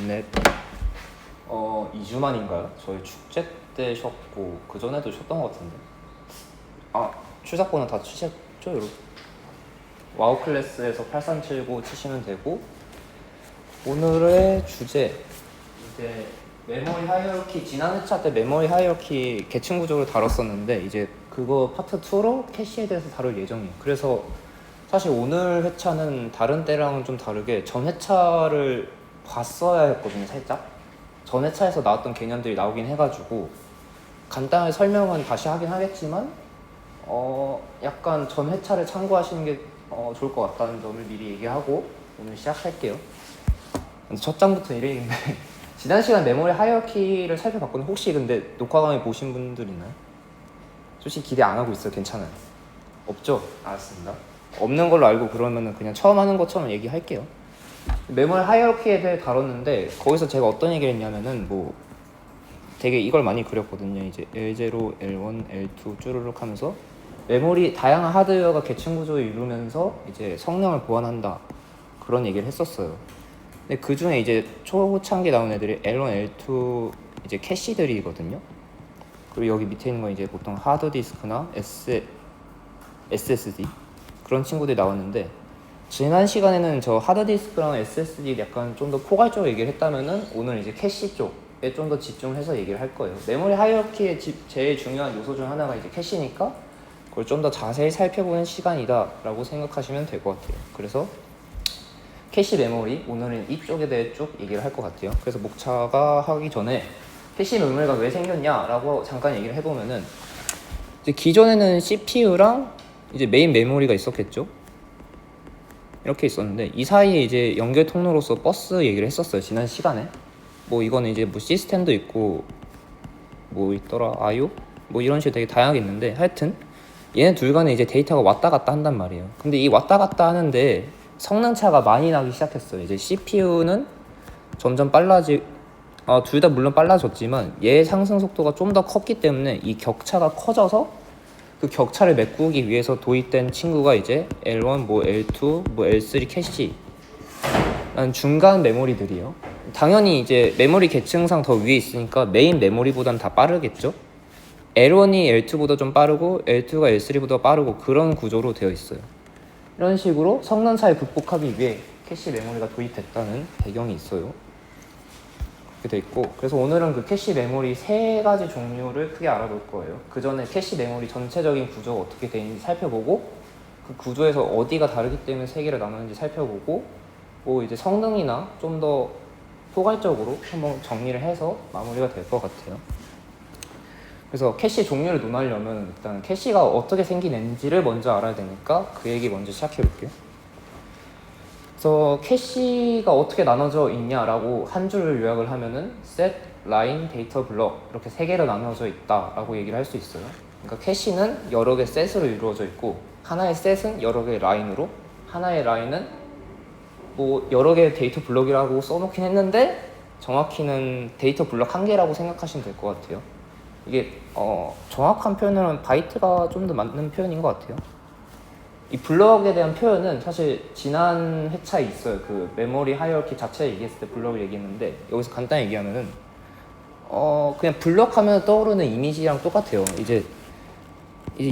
넷 2주 만인가요? 저희 축제 때 쉬었고 그 전에도 쉬었던 것 같은데. 출사권은 다 치셨죠, 여러분? 와우 클래스에서 8379 치시면 되고, 오늘의 주제 이제 메모리 하이어키, 지난 회차 때 메모리 하이어키 계층 구조를 다뤘었는데 이제 그거 파트 2로 캐시에 대해서 다룰 예정이에요. 그래서 사실 오늘 회차는 다른 때랑은 좀 다르게 전 회차를 봤어야 했거든요. 살짝 전 회차에서 나왔던 개념들이 나오긴 해가지고 간단하게 설명은 다시 하긴 하겠지만 약간 전 회차를 참고하시는 게 좋을 것 같다는 점을 미리 얘기하고 오늘 시작할게요. 첫 장부터 이래인데 지난 시간 메모리 하이어키를 살펴봤거든요. 혹시 근데 녹화 강의 보신 분들 있나요? 솔직히 기대 안 하고 있어요. 괜찮아요. 없죠? 알았습니다. 없는 걸로 알고 그러면은 그냥 처음 하는 것처럼 얘기할게요. 메모리 하이어키에 대해 다뤘는데 거기서 제가 어떤 얘기를 했냐면은 뭐 되게 이걸 많이 그렸거든요. 이제 L0, L1, L2 쭈르륵 하면서 메모리 다양한 하드웨어가 계층 구조를 이루면서 이제 성능을 보완한다 그런 얘기를 했었어요. 근데 그 중에 이제 초창기에 나온 애들이 L1, L2 이제 캐시들이거든요. 그리고 여기 밑에 있는 건 이제 보통 하드디스크나 SSD 그런 친구들이 나왔는데 지난 시간에는 저 하드디스크랑 SSD 약간 좀 더 포괄적으로 얘기를 했다면은 오늘 이제 캐시 쪽에 좀 더 집중해서 얘기를 할 거예요. 메모리 하이어키의 제일 중요한 요소 중 하나가 이제 캐시니까 그걸 좀 더 자세히 살펴보는 시간이다라고 생각하시면 될 것 같아요. 그래서 캐시 메모리 오늘은 이쪽에 대해 쭉 얘기를 할 것 같아요. 그래서 목차가 하기 전에 캐시 메모리가 왜 생겼냐라고 잠깐 얘기를 해보면은 이제 기존에는 CPU랑 이제 메인 메모리가 있었겠죠. 이렇게 있었는데 이 사이에 이제 연결 통로로서 버스 얘기를 했었어요. 지난 시간에 뭐 이거는 이제 뭐 시스템도 있고 뭐 있더라 IO 뭐 이런 식으로 되게 다양하게 있는데 하여튼 얘네 둘 간에 이제 데이터가 왔다 갔다 한단 말이에요. 근데 이 왔다 갔다 하는데 성능 차가 많이 나기 시작했어요. 이제 CPU는 점점 둘 다 물론 빨라졌지만 얘의 상승 속도가 좀 더 컸기 때문에 이 격차가 커져서 그 격차를 메꾸기 위해서 도입된 친구가 이제 L1, 뭐 L2, 뭐 L3 캐시 라는 중간 메모리들이에요. 당연히 이제 메모리 계층상 더 위에 있으니까 메인 메모리보단 다 빠르겠죠. L1이 L2보다 좀 빠르고 L2가 L3보다 빠르고 그런 구조로 되어 있어요. 이런 식으로 성능 차이 극복하기 위해 캐시 메모리가 도입됐다는 배경이 있어요. 그렇게 돼 있고, 그래서 오늘은 그 캐시 메모리 세 가지 종류를 크게 알아볼 거예요. 그 전에 캐시 메모리 전체적인 구조가 어떻게 되어 있는지 살펴보고, 그 구조에서 어디가 다르기 때문에 세 개를 나누는지 살펴보고, 뭐 이제 성능이나 좀 더 포괄적으로 한번 정리를 해서 마무리가 될 것 같아요. 그래서 캐시 종류를 논하려면 일단 캐시가 어떻게 생기는지를 먼저 알아야 되니까 그 얘기 먼저 시작해 볼게요. 그래서 캐시가 어떻게 나눠져 있냐라고 한 줄을 요약을 하면은 set, line, data block 이렇게 세 개로 나눠져 있다라고 얘기를 할 수 있어요. 그러니까 캐시는 여러 개 셋으로 이루어져 있고 하나의 셋은 여러 개의 라인으로, 하나의 라인은 뭐 여러 개의 데이터 블럭이라고 써놓긴 했는데 정확히는 데이터 블럭 한 개라고 생각하시면 될 것 같아요. 이게 정확한 표현은 바이트가 좀 더 맞는 표현인 것 같아요. 이 블럭에 대한 표현은 사실 지난 회차에 있어요. 그 메모리 하이어키 자체 얘기했을 때 블럭을 얘기했는데 여기서 간단히 얘기하면은 그냥 블럭 하면 떠오르는 이미지랑 똑같아요. 이제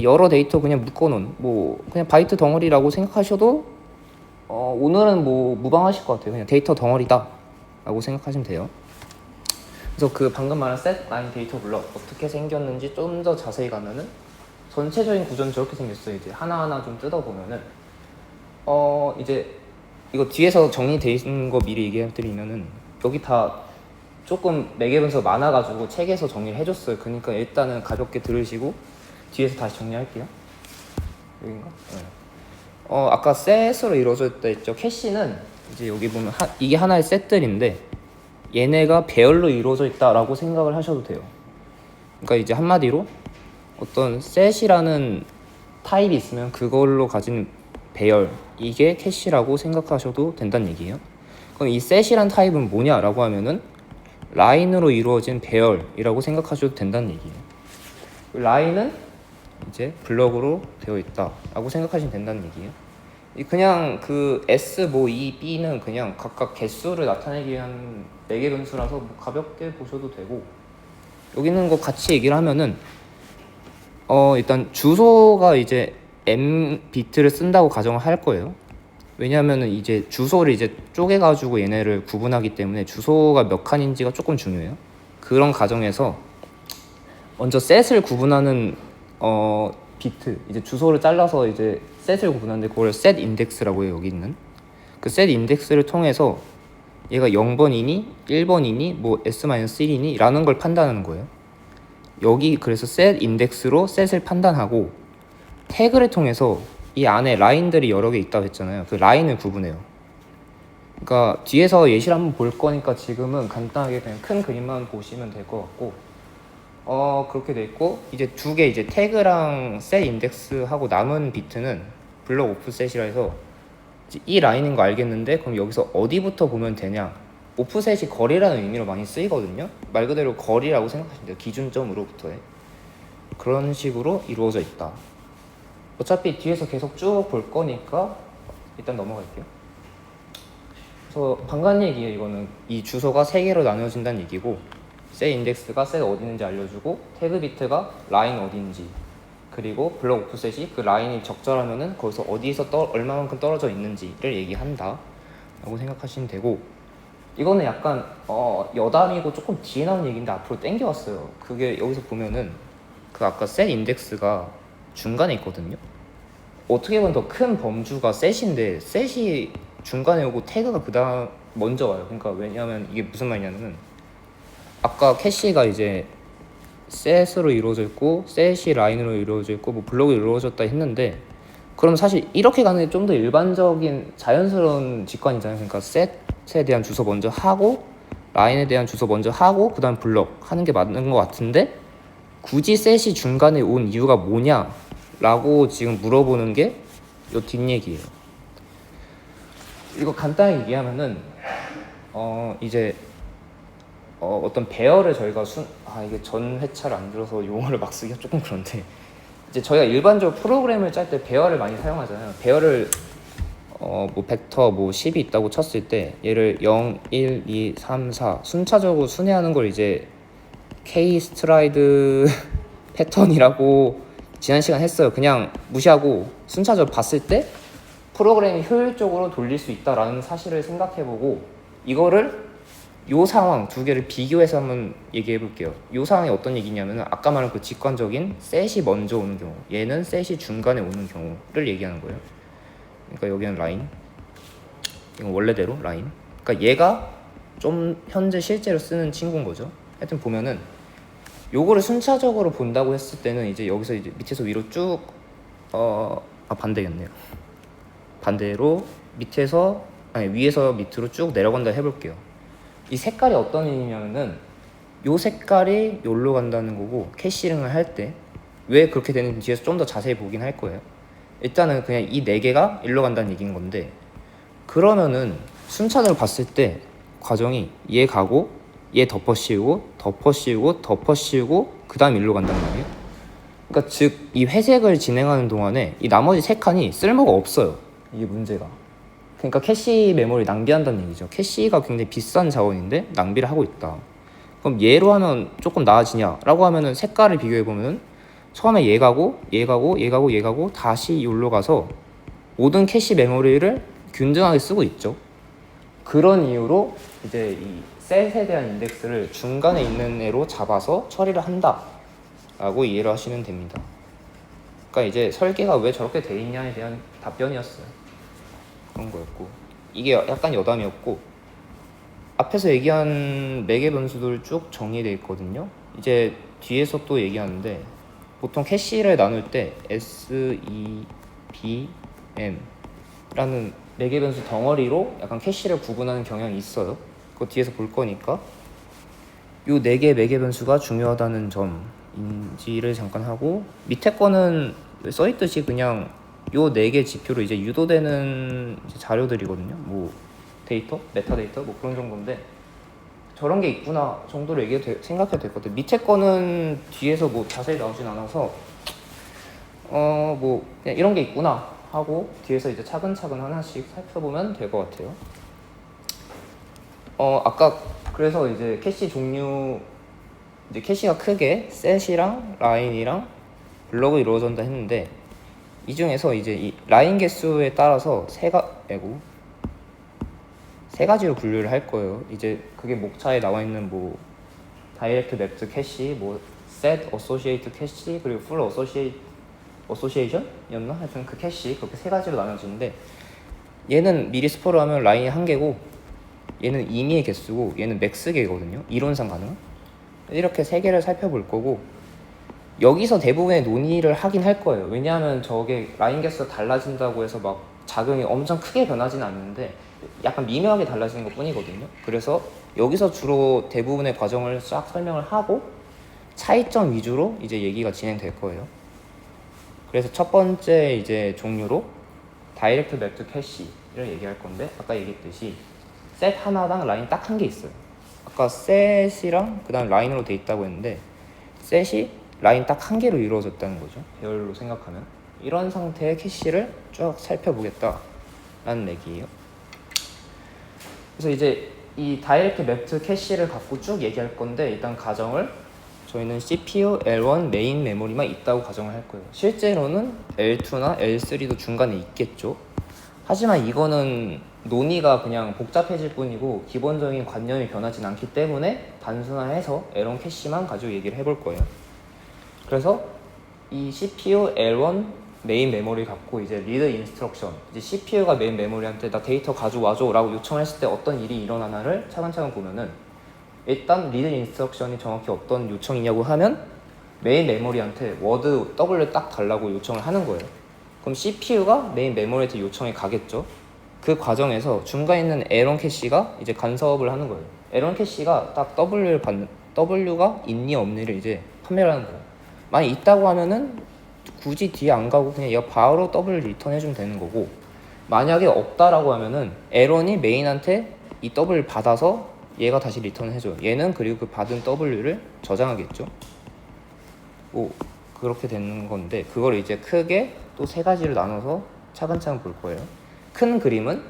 여러 데이터 그냥 묶어놓은 뭐 그냥 바이트 덩어리라고 생각하셔도 오늘은 뭐 무방하실 것 같아요. 그냥 데이터 덩어리다 라고 생각하시면 돼요. 그래서 그 방금 말한 set, line, 데이터 블럭 어떻게 생겼는지 좀 더 자세히 가면은 전체적인 구조는 저렇게 생겼어요. 이제 하나하나 좀 뜯어보면은 이제 이거 뒤에서 정리되어 있는 거 미리 얘기해드리면은 여기 다 조금 매개분수가 많아가지고 책에서 정리를 해줬어요. 그러니까 일단은 가볍게 들으시고 뒤에서 다시 정리할게요. 여긴가? 네. 아까 셋으로 이루어져 있다 했죠. 캐시는 이제 여기 보면 이게 하나의 셋들인데 얘네가 배열로 이루어져 있다라고 생각을 하셔도 돼요. 그러니까 이제 한마디로 어떤 셋이라는 타입이 있으면 그걸로 가진 배열, 이게 캐시라고 생각하셔도 된다는 얘기예요. 그럼 이 셋이란 타입은 뭐냐라고 하면은 라인으로 이루어진 배열이라고 생각하셔도 된다는 얘기예요. 라인은 이제 블럭으로 되어 있다라고 생각하시면 된다는 얘기예요. 그냥 그 S 뭐 E, B는 그냥 각각 개수를 나타내기 위한 4개 변수라서 뭐 가볍게 보셔도 되고, 여기 있는 거 같이 얘기를 하면은 일단 주소가 이제 M 비트를 쓴다고 가정을 할 거예요. 왜냐하면은 이제 주소를 이제 쪼개가지고 얘네를 구분하기 때문에 주소가 몇 칸인지가 조금 중요해요. 그런 가정에서 먼저 셋을 구분하는 비트, 이제 주소를 잘라서 이제 셋을 구분하는데 그걸 셋 인덱스라고 해요. 여기 있는 그 셋 인덱스를 통해서 얘가 0번이니 1번이니 뭐 S-1이니 라는 걸 판단하는 거예요. 여기 그래서 셋 인덱스로 셋을 판단하고, 태그를 통해서 이 안에 라인들이 여러 개 있다고 했잖아요. 그 라인을 구분해요. 그러니까 뒤에서 예시를 한번 볼 거니까 지금은 간단하게 그냥 큰 그림만 보시면 될 것 같고, 그렇게 돼 있고, 이제 두 개 이제 태그랑 셋 인덱스하고 남은 비트는 블럭 오프셋이라 해서 이 라인인 거 알겠는데 그럼 여기서 어디부터 보면 되냐, 오프셋이 거리라는 의미로 많이 쓰이거든요. 말 그대로 거리라고 생각하시면 돼요. 기준점으로부터의. 그런 식으로 이루어져 있다. 어차피 뒤에서 계속 쭉 볼 거니까 일단 넘어갈게요. 그래서 방금 얘기예요. 이거는 이 주소가 3개로 나눠진다는 얘기고, 셋 인덱스가 셋 어디 있는지 알려주고, 태그 비트가 라인 어디인지, 그리고 블럭 오프셋이 그 라인이 적절하면은 거기서 어디에서 얼마만큼 떨어져 있는지를 얘기한다 라고 생각하시면 되고, 이거는 약간 여담이고 조금 뒤에 나온 얘기인데 앞으로 땡겨왔어요. 그게 여기서 보면은 그 아까 셋 인덱스가 중간에 있거든요. 어떻게 보면 더 큰 범주가 셋인데 셋이 중간에 오고 태그가 그 다음 먼저 와요. 그러니까 왜냐하면 이게 무슨 말이냐면은 아까 캐시가 이제 셋으로 이루어져 있고 셋이 라인으로 이루어져 있고 뭐 블록으로 이루어졌다 했는데, 그럼 사실 이렇게 가는 게 좀 더 일반적인 자연스러운 직관이잖아요. 그러니까 셋에 대한 주소 먼저 하고 라인에 대한 주소 먼저 하고 그 다음 블록 하는 게 맞는 것 같은데, 굳이 셋이 중간에 온 이유가 뭐냐 라고 지금 물어보는 게 요 뒷얘기예요. 이거 간단히 얘기하면은 이제 어떤 배열을 저희가 이게 전 회차를 안 들어서 용어를 막 쓰기가 조금 그런데, 이제 저희가 일반적으로 프로그램을 짤 때 배열을 많이 사용하잖아요. 배열을 뭐 벡터 뭐 10이 있다고 쳤을 때 얘를 0, 1, 2, 3, 4 순차적으로 순회하는 걸 이제 K 스트라이드 패턴이라고 지난 시간 했어요. 그냥 무시하고 순차적으로 봤을 때 프로그램이 효율적으로 돌릴 수 있다라는 사실을 생각해보고, 이거를 요 상황 두 개를 비교해서 한번 얘기해 볼게요. 요 상황이 어떤 얘기냐면 아까 말한 그 직관적인 셋이 먼저 오는 경우, 얘는 셋이 중간에 오는 경우를 얘기하는 거예요. 그러니까 여기는 라인, 이건 원래대로 라인. 그러니까 얘가 좀 현재 실제로 쓰는 친구인 거죠. 하여튼 보면은 요거를 순차적으로 본다고 했을 때는 이제 여기서 이제 밑에서 위로 쭉 반대겠네요. 반대로 위에서 밑으로 쭉 내려간다 해볼게요. 이 색깔이 어떤 의미냐면은 요 색깔이 여기로 간다는 거고, 캐시링을 할 때 왜 그렇게 되는지 뒤에서 좀 더 자세히 보긴 할 거예요. 일단은 그냥 이 4개가 일로 간다는 얘기인 건데, 그러면은 순차적으로 봤을 때 과정이 얘 가고 얘 덮어 씌우고 덮어 씌우고 덮어 씌우고 그 다음 일로 간다는 거예요. 그러니까 즉 이 회색을 진행하는 동안에 이 나머지 3칸이 쓸모가 없어요. 이게 문제가. 그러니까 캐시 메모리 낭비한다는 얘기죠. 캐시가 굉장히 비싼 자원인데 낭비를 하고 있다. 그럼 얘로 하면 조금 나아지냐 라고 하면은 색깔을 비교해보면 처음에 얘 가고 얘 가고 얘 가고 얘 가고 다시 여기로 가서 모든 캐시 메모리를 균등하게 쓰고 있죠. 그런 이유로 이제 이 셋에 대한 인덱스를 중간에 있는 애로 잡아서 처리를 한다 라고 이해를 하시면 됩니다. 그러니까 이제 설계가 왜 저렇게 돼 있냐에 대한 답변이었어요. 그런 거였고, 이게 약간 여담이었고, 앞에서 얘기한 4개 변수들 쭉 정리되어 있거든요. 이제 뒤에서 또 얘기하는데, 보통 캐시를 나눌 때 S, E, B, M 라는 4개 변수 덩어리로 약간 캐시를 구분하는 경향이 있어요. 그거 뒤에서 볼 거니까 요 4개 매개 변수가 중요하다는 점인지를 잠깐 하고, 밑에 거는 써있듯이 그냥 요 4개 지표로 이제 유도되는 이제 자료들이거든요. 뭐 데이터, 메타데이터 뭐 그런 정도인데, 저런 게 있구나 정도로 생각해도 될 것 같아요. 밑에 거는 뒤에서 뭐 자세히 나오진 않아서 뭐 그냥 이런 게 있구나 하고 뒤에서 이제 차근차근 하나씩 살펴보면 될 것 같아요. 아까 그래서 이제 캐시 종류, 이제 캐시가 크게 셋이랑 라인이랑 블럭으로 이루어진다 했는데, 이 중에서 이제 이 라인 개수에 따라서 세 가지로 분류를 할 거예요. 이제 그게 목차에 나와 있는 뭐 다이렉트 맵드 캐시, 뭐 셋 어소시에이트 캐시, 그리고 풀 어소시에이션이었나? 하여튼 그 캐시, 그렇게 세 가지로 나눠지는데, 얘는 미리 스포를 하면 라인이 한 개고, 얘는 임의의 개수고, 얘는 맥스 개거든요. 이론상 가능. 이렇게 세 개를 살펴볼 거고, 여기서 대부분의 논의를 하긴 할 거예요. 왜냐하면 저게 라인 개수가 달라진다고 해서 막 작용이 엄청 크게 변하지는 않는데 약간 미묘하게 달라지는 것 뿐이거든요. 그래서 여기서 주로 대부분의 과정을 싹 설명을 하고 차이점 위주로 이제 얘기가 진행될 거예요. 그래서 첫 번째 이제 종류로 다이렉트 맵드 캐시를 얘기할 건데, 아까 얘기했듯이 셋 하나당 라인 딱 한 개 있어요. 아까 셋이랑 그 다음 라인으로 돼 있다고 했는데, 셋이 라인 딱 한 개로 이루어졌다는 거죠. 배열로 생각하면. 이런 상태의 캐시를 쭉 살펴보겠다라는 얘기예요. 그래서 이제 이 다이렉트 맵드 캐시를 갖고 쭉 얘기할 건데, 일단 가정을 저희는 CPU L1 메인 메모리만 있다고 가정을 할 거예요. 실제로는 L2나 L3도 중간에 있겠죠. 하지만 이거는 논의가 그냥 복잡해질 뿐이고 기본적인 관념이 변하진 않기 때문에 단순화해서 L1 캐시만 가지고 얘기를 해볼 거예요. 그래서 이 CPU L1 메인 메모리 갖고 이제 리드 인스트럭션, 이제 CPU가 메인 메모리한테 나 데이터 가져와줘 라고 요청했을 때 어떤 일이 일어나나를 차근차근 보면은, 일단 리드 인스트럭션이 정확히 어떤 요청이냐고 하면 메인 메모리한테 워드 W 딱 달라고 요청을 하는 거예요. 그럼 CPU가 메인 메모리한테 요청이 가겠죠. 그 과정에서 중간에 있는 L1 캐시가 이제 간섭을 하는 거예요. L1 캐시가 딱 W가 있니 없니를 이제 판매를 하는 거예요. 만약 있다고 하면은 굳이 뒤에 안 가고 그냥 얘가 바로 W 리턴 해주면 되는 거고, 만약에 없다라고 하면은 L1이 메인한테 이 W를 받아서 얘가 다시 리턴 해줘요. 얘는 그리고 그 받은 W를 저장하겠죠. 뭐 그렇게 되는 건데, 그걸 이제 크게 또 세 가지로 나눠서 차근차근 볼 거예요. 큰 그림은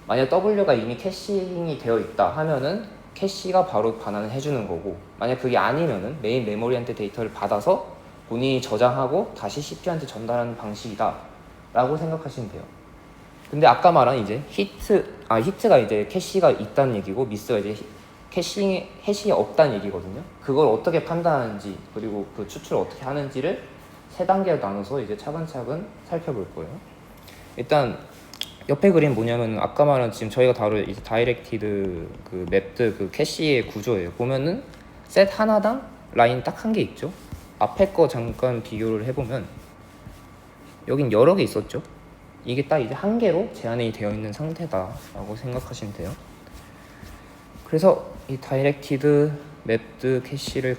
만약 W가 이미 캐싱이 되어 있다 하면은 캐시가 바로 반환을 해주는 거고, 만약 그게 아니면은 메인 메모리한테 데이터를 받아서 본인이 저장하고 다시 CPU한테 전달하는 방식이다 라고 생각하시면 돼요. 근데 아까 말한 이제 히트가 이제 캐시가 있다는 얘기고, 미스가 이제 해싱이 없다는 얘기거든요. 그걸 어떻게 판단하는지, 그리고 그 추출을 어떻게 하는지를 세 단계로 나눠서 이제 차근차근 살펴볼 거예요. 일단 옆에 그림 뭐냐면, 아까 말한 지금 저희가 다룰 이제 다이렉티드 그 맵드 그 캐시의 구조예요. 보면은 셋 하나당 라인 딱 한 개 있죠. 앞에 거 잠깐 비교를 해보면 여긴 여러 개 있었죠. 이게 딱 이제 한 개로 제한이 되어 있는 상태다라고 생각하시면 돼요. 그래서 이 다이렉티드 맵드 캐시를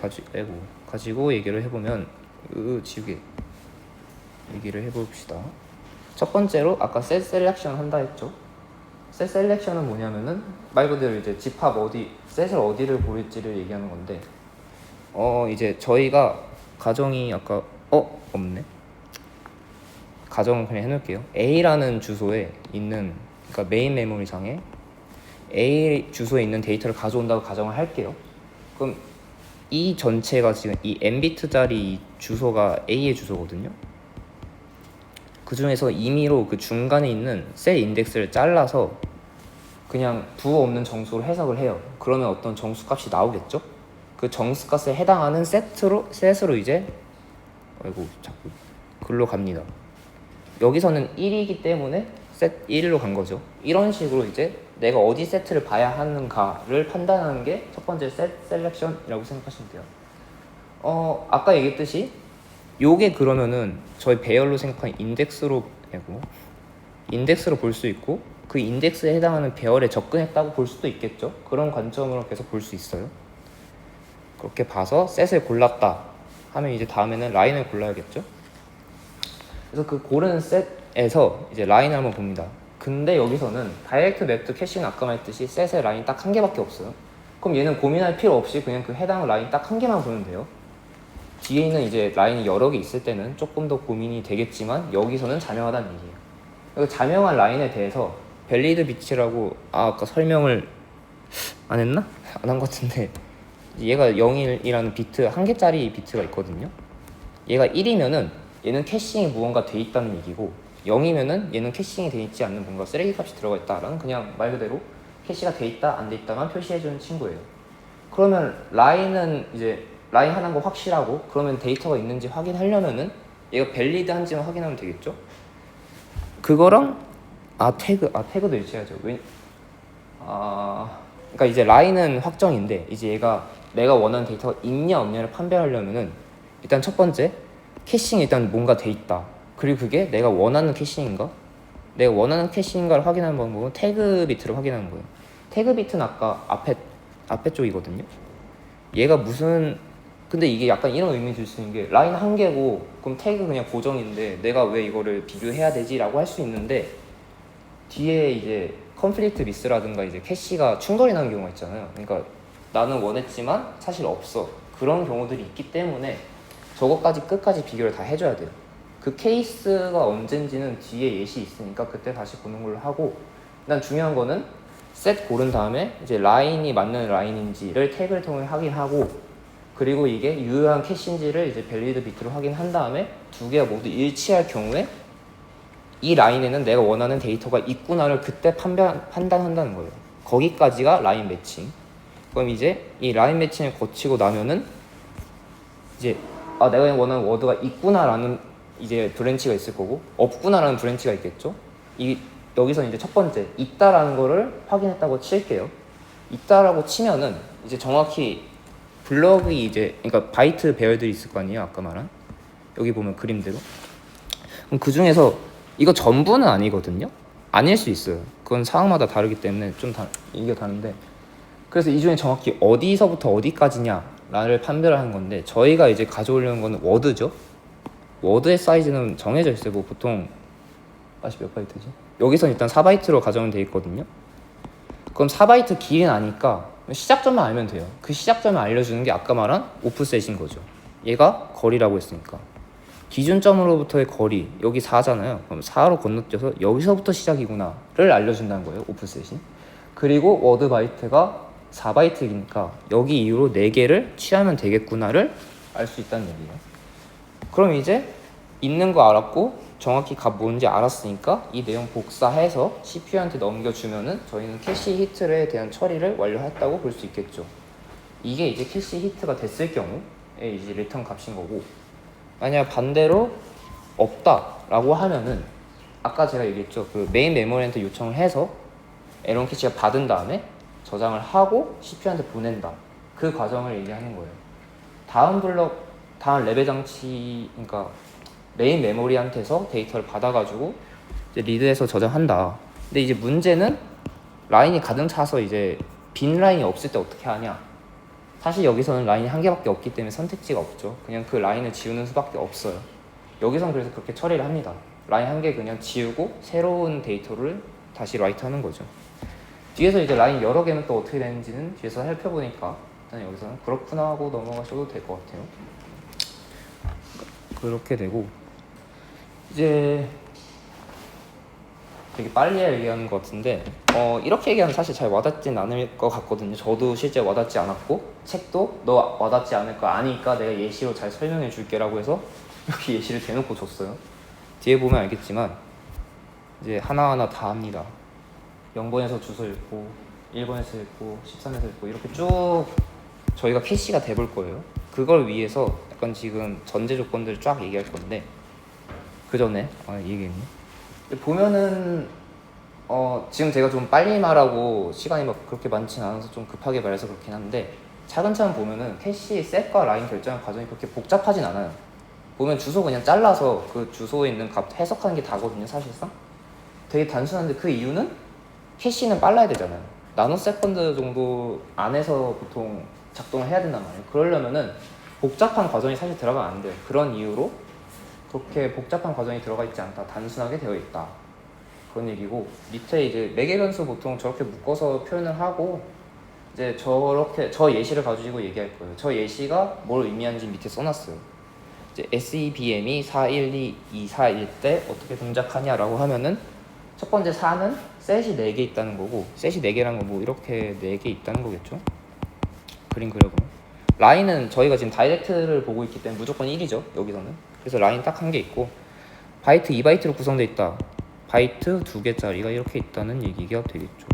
가지고 얘기를 해보면, 지우개 얘기를 해봅시다. 첫 번째로 아까 셋 셀렉션 한다 했죠. 셋 셀렉션은 뭐냐면은 말 그대로 이제 집합 셋을 어디를 고를지를 얘기하는 건데, 이제 저희가 가정이 아까 없네. 가정을 그냥 해놓을게요. A라는 주소에 있는, 그러니까 메인 메모리상에 A 주소에 있는 데이터를 가져온다고 가정을 할게요. 그럼 이 전체가 지금 이 n비트짜리 주소가 A의 주소거든요. 그 중에서 임의로 그 중간에 있는 셀 인덱스를 잘라서 그냥 부호 없는 정수로 해석을 해요. 그러면 어떤 정수값이 나오겠죠? 그 정수값에 해당하는 셋으로 이제 자꾸 글로 갑니다. 여기서는 1이기 때문에 셋 1로 간 거죠. 이런 식으로 이제 내가 어디 세트를 봐야 하는가를 판단하는 게 첫 번째 셋 셀렉션이라고 생각하시면 돼요. 아까 얘기했듯이 요게 그러면은 저희 배열로 생각한 인덱스로 볼 수 있고, 그 인덱스에 해당하는 배열에 접근했다고 볼 수도 있겠죠. 그런 관점으로 계속 볼 수 있어요. 그렇게 봐서 셋을 골랐다 하면 이제 다음에는 라인을 골라야겠죠. 그래서 그 고른 셋에서 이제 라인을 한번 봅니다. 근데 여기서는 다이렉트 맵드 캐시는 아까 말했듯이 셋의 라인 딱 한 개밖에 없어요. 그럼 얘는 고민할 필요 없이 그냥 그 해당 라인 딱 한 개만 보면 돼요. 뒤에 있는 이제 라인이 여러 개 있을 때는 조금 더 고민이 되겠지만 여기서는 자명하다는 얘기예요. 그 자명한 라인에 대해서 밸리드 비트라고 아까 설명을 안 했나? 안 한 것 같은데 얘가 0이라는 비트 한 개짜리 비트가 있거든요. 얘가 1이면은 얘는 캐싱이 무언가 돼 있다는 얘기고 0이면은 얘는 캐싱이 돼 있지 않는 뭔가 쓰레기 값이 들어가 있다라는 그냥 말 그대로 캐시가 돼 있다 안 돼 있다만 표시해주는 친구예요. 그러면 라인은 이제 라인 하나인 거 확실하고 그러면 데이터가 있는지 확인하려면은 얘가 밸리드한지만 확인하면 되겠죠. 그거랑 태그도 일치해야죠. 그러니까 이제 라인은 확정인데 이제 얘가 내가 원하는 데이터가 있냐 없냐를 판별하려면은 일단 첫 번째 캐싱이 일단 뭔가 돼 있다. 그리고 그게 내가 원하는 캐싱인가? 내가 원하는 캐싱인가를 확인하는 방법은 태그 비트를 확인하는 거예요. 태그 비트는 아까 앞에 쪽이거든요. 얘가 근데 이게 약간 이런 의미 줄 수 있는 게 라인 한 개고 그럼 태그 그냥 고정인데 내가 왜 이거를 비교해야 되지라고 할 수 있는데 뒤에 이제 컨플릭트 미스라든가 이제 캐시가 충돌이 나는 경우가 있잖아요. 그러니까 나는 원했지만 사실 없어. 그런 경우들이 있기 때문에 저것까지 끝까지 비교를 다 해줘야 돼요. 그 케이스가 언젠지는 뒤에 예시 있으니까 그때 다시 보는 걸로 하고 일단 중요한 거는 셋 고른 다음에 이제 라인이 맞는 라인인지를 태그를 통해 확인하고 그리고 이게 유효한 캐시인지를 이제 밸리드 비트로 확인한 다음에 두 개가 모두 일치할 경우에 이 라인에는 내가 원하는 데이터가 있구나를 그때 판단한다는 거예요. 거기까지가 라인 매칭. 그럼 이제 이 라인 매칭을 거치고 나면은 이제 내가 원하는 워드가 있구나라는 이제 브랜치가 있을 거고 없구나라는 브랜치가 있겠죠. 여기서 이제 첫 번째 있다라는 거를 확인했다고 칠게요. 있다라고 치면은 이제 정확히 블럭이 이제 그러니까 바이트 배열들이 있을 거 아니에요. 아까 말한 여기 보면 그림대로. 그럼 그 중에서 이거 전부는 아니거든요. 아닐 수 있어요. 그건 상황마다 다르기 때문에 좀 이게 다른데 그래서 이 중에 정확히 어디서부터 어디까지냐를 판별을 하는 건데 저희가 이제 가져오려는 거는 워드죠. 워드의 사이즈는 정해져 있어요. 뭐 보통 몇 바이트지? 여기서 일단 4바이트로 가정은 돼 있거든요. 그럼 4바이트 길이는 아니까 시작점만 알면 돼요. 그 시작점을 알려주는 게 아까 말한 오프셋인 거죠. 얘가 거리라고 했으니까 기준점으로부터의 거리 여기 4잖아요. 그럼 4로 건너뛰어서 여기서부터 시작이구나를 알려준다는 거예요. 오프셋이. 그리고 워드 바이트가 4바이트이니까 여기 이후로 4개를 취하면 되겠구나를 알 수 있다는 얘기예요. 그럼 이제 있는 거 알았고 정확히 값 뭔지 알았으니까 이 내용 복사해서 CPU한테 넘겨주면은 저희는 캐시 히트에 대한 처리를 완료했다고 볼 수 있겠죠. 이게 이제 캐시 히트가 됐을 경우에 이제 리턴 값인 거고 만약 반대로 없다라고 하면은 아까 제가 얘기했죠. 그 메인 메모리한테 요청을 해서 에런 캐시가 받은 다음에 저장을 하고 CPU한테 보낸다. 그 과정을 얘기하는 거예요. 다음 레벨 장치, 그러니까 메인 메모리한테서 데이터를 받아가지고 이제 리드해서 저장한다. 근데 이제 문제는 라인이 가득 차서 이제 빈 라인이 없을 때 어떻게 하냐? 사실 여기서는 라인이 한 개밖에 없기 때문에 선택지가 없죠. 그냥 그 라인을 지우는 수밖에 없어요. 여기선 그래서 그렇게 처리를 합니다. 라인 한 개 그냥 지우고 새로운 데이터를 다시 라이트하는 거죠. 뒤에서 이제 라인 여러 개는 또 어떻게 되는지는 뒤에서 살펴보니까 일단 여기서는 그렇구나 하고 넘어가셔도 될 것 같아요. 그렇게 되고 이제 되게 빨리 얘기하는 것 같은데 이렇게 얘기하면 사실 잘 와닿진 않을 것 같거든요. 저도 실제 와닿지 않았고 책도 너 와닿지 않을 거 아니까 내가 예시로 잘 설명해 줄게 라고 해서 이렇게 예시를 대놓고 줬어요. 뒤에 보면 알겠지만 이제 하나하나 다 합니다. 0번에서 주소 읽고 1번에서 읽고 13에서 읽고 이렇게 쭉 저희가 캐시가 돼볼 거예요. 그걸 위해서 약간 지금 전제 조건들을 쫙 얘기할 건데 그 전에 얘기했네. 보면은 지금 제가 좀 빨리 말하고 시간이 막 그렇게 많진 않아서 좀 급하게 말해서 그렇긴 한데 차근차근 보면은 캐시 셋과 라인 결정하는 과정이 그렇게 복잡하진 않아요. 보면 주소 그냥 잘라서 그 주소에 있는 값 해석하는 게 다거든요. 사실상 되게 단순한데 그 이유는 캐시는 빨라야 되잖아요. 나노세컨드 정도 안에서 보통 작동을 해야 된단 말이에요. 그러려면은 복잡한 과정이 사실 들어가면 안 돼요. 그런 이유로 그렇게 복잡한 과정이 들어가 있지 않다. 단순하게 되어 있다. 그런 얘기고 밑에 이제 매개 변수 보통 저렇게 묶어서 표현을 하고 이제 저렇게 저 예시를 가지고 얘기할 거예요. 저 예시가 뭘 의미하는지 밑에 써놨어요. 이제 SEBM이 41224일 때 어떻게 동작하냐라고 하면은 첫 번째 4는 셋이 4개 있다는 거고, 셋이 4개라는 건 뭐 이렇게 4개 있다는 거겠죠. 그림 그려보면 라인은 저희가 지금 다이렉트를 보고 있기 때문에 무조건 1이죠 여기서는. 그래서 라인 딱 한 개 있고, 바이트 2바이트로 구성되어 있다, 바이트 2개짜리가 이렇게 있다는 얘기가 되겠죠.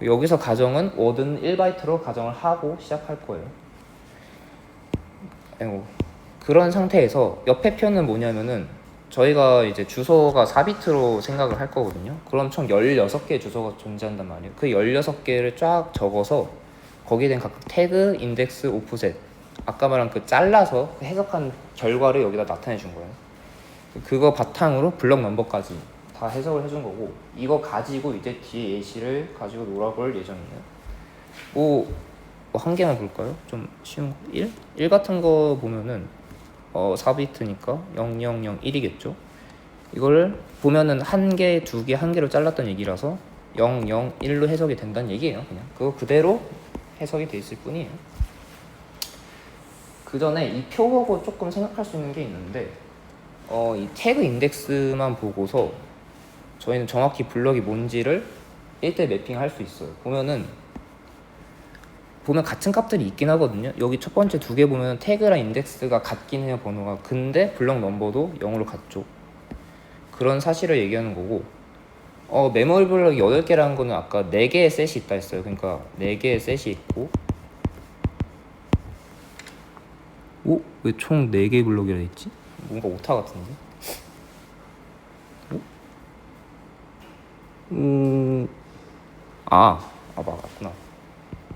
여기서 가정은 워드는 1바이트로 가정을 하고 시작할 거예요. 그런 상태에서 옆에 표는 뭐냐면은, 저희가 이제 주소가 4비트로 생각을 할 거거든요. 그럼 총 16개의 주소가 존재한단 말이에요. 그 16개를 쫙 적어서 거기에 대한 각각 태그, 인덱스, 오프셋, 아까 말한 그 잘라서 그 해석한 결과를 여기다 나타내 준 거예요. 그거 바탕으로 블럭 넘버까지 다 해석을 해준 거고, 이거 가지고 이제 뒤에 예시를 가지고 놀아볼 예정이에요. 한 개만 볼까요? 좀 쉬운 거. 1 같은 거 보면은 4비트니까 0001이겠죠. 이걸 보면은 한 개, 두 개, 한 개로 잘랐던 얘기라서 001로 해석이 된다는 얘기예요. 그냥 그거 그대로 해석이 돼 있을 뿐이에요. 그 전에 이 표 보고 조금 생각할 수 있는 게 있는데, 이 태그 인덱스만 보고서 저희는 정확히 블럭이 뭔지를 1대 매핑할 수 있어요. 보면 같은 값들이 있긴 하거든요. 여기 첫 번째 2개 보면 태그랑 인덱스가 같긴 해요, 번호가. 근데 블럭 넘버도 0으로 같죠. 그런 사실을 얘기하는 거고, 메모리 블럭이 8개라는 거는 아까 4개의 셋이 있다 했어요. 그러니까 4개의 셋이 있고, 왜 총 4개의 블럭이라 했지? 뭔가 오타 같은데? 맞구나.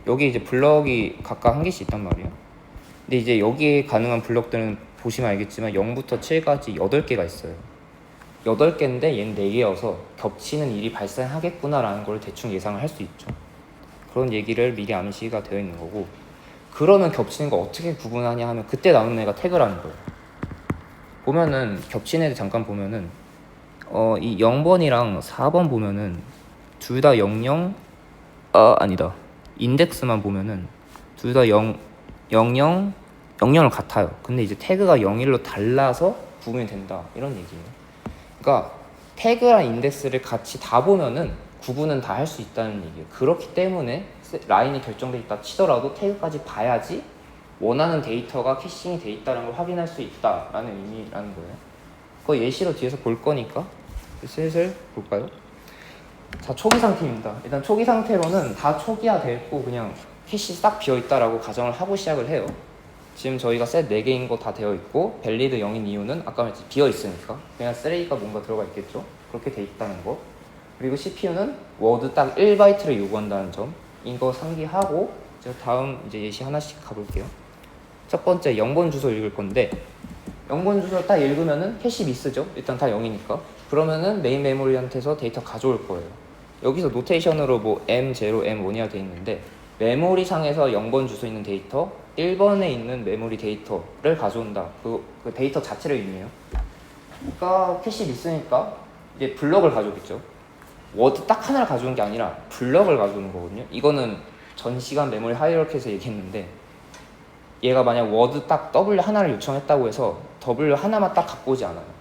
여기 이제 블럭이 각각 한 개씩 있단 말이에요. 근데 이제 여기에 가능한 블럭들은 보시면 알겠지만 0부터 7까지 8개가 있어요. 8개인데 얘는 4개여서 겹치는 일이 발생하겠구나라는 걸 대충 예상을 할 수 있죠. 그런 얘기를 미리 암시가 되어 있는 거고, 그러면 겹치는 거 어떻게 구분하냐 하면 그때 나오는 애가 태그라는 거예요. 보면은 겹치는 애들 잠깐 보면은 이 0번이랑 4번 보면은 둘 다 00, 아니다. 인덱스만 보면은 둘 다 00, 00을 같아요. 근데 이제 태그가 01로 달라서 구분이 된다, 이런 얘기예요. 그러니까 태그랑 인덱스를 같이 다 보면은 구분은 다 할 수 있다는 얘기예요. 그렇기 때문에 라인이 결정돼 있다 치더라도 태그까지 봐야지 원하는 데이터가 캐싱이 돼 있다는 걸 확인할 수 있다라는 의미라는 거예요. 그거 예시로 뒤에서 볼 거니까 슬슬 볼까요? 자, 초기 상태입니다. 일단 초기 상태로는 다 초기화 됐고 그냥 캐시 싹 비어있다라고 가정을 하고 시작을 해요. 지금 저희가 셋 4개인 거 다 되어 있고, 밸리드 0인 이유는 아까 말했지 비어있으니까 그냥 쓰레기가 뭔가 들어가 있겠죠. 그렇게 돼 있다는 거. 그리고 CPU는 워드 딱 1바이트를 요구한다는 점, 이거 상기하고 제가 다음 이제 예시 하나씩 가볼게요. 첫 번째 0번 주소 읽을 건데, 0번 주소 딱 읽으면은 캐시 미스죠. 일단 다 0이니까. 그러면은 메인 메모리한테서 데이터 가져올 거예요. 여기서 노테이션으로 뭐 M0, M1이라 돼 있는데, 메모리 상에서 0번 주소 있는 데이터, 1번에 있는 메모리 데이터를 가져온다. 그 데이터 자체를 의미해요. 그러니까 캐시 미스니까 이제 블럭을 가져오겠죠. 워드 딱 하나를 가져온 게 아니라 블럭을 가져오는 거거든요. 이거는 전 시간 메모리 하이어라키에서 얘기했는데, 얘가 만약 워드 딱 W 하나를 요청했다고 해서 W 하나만 딱 갖고 오지 않아요.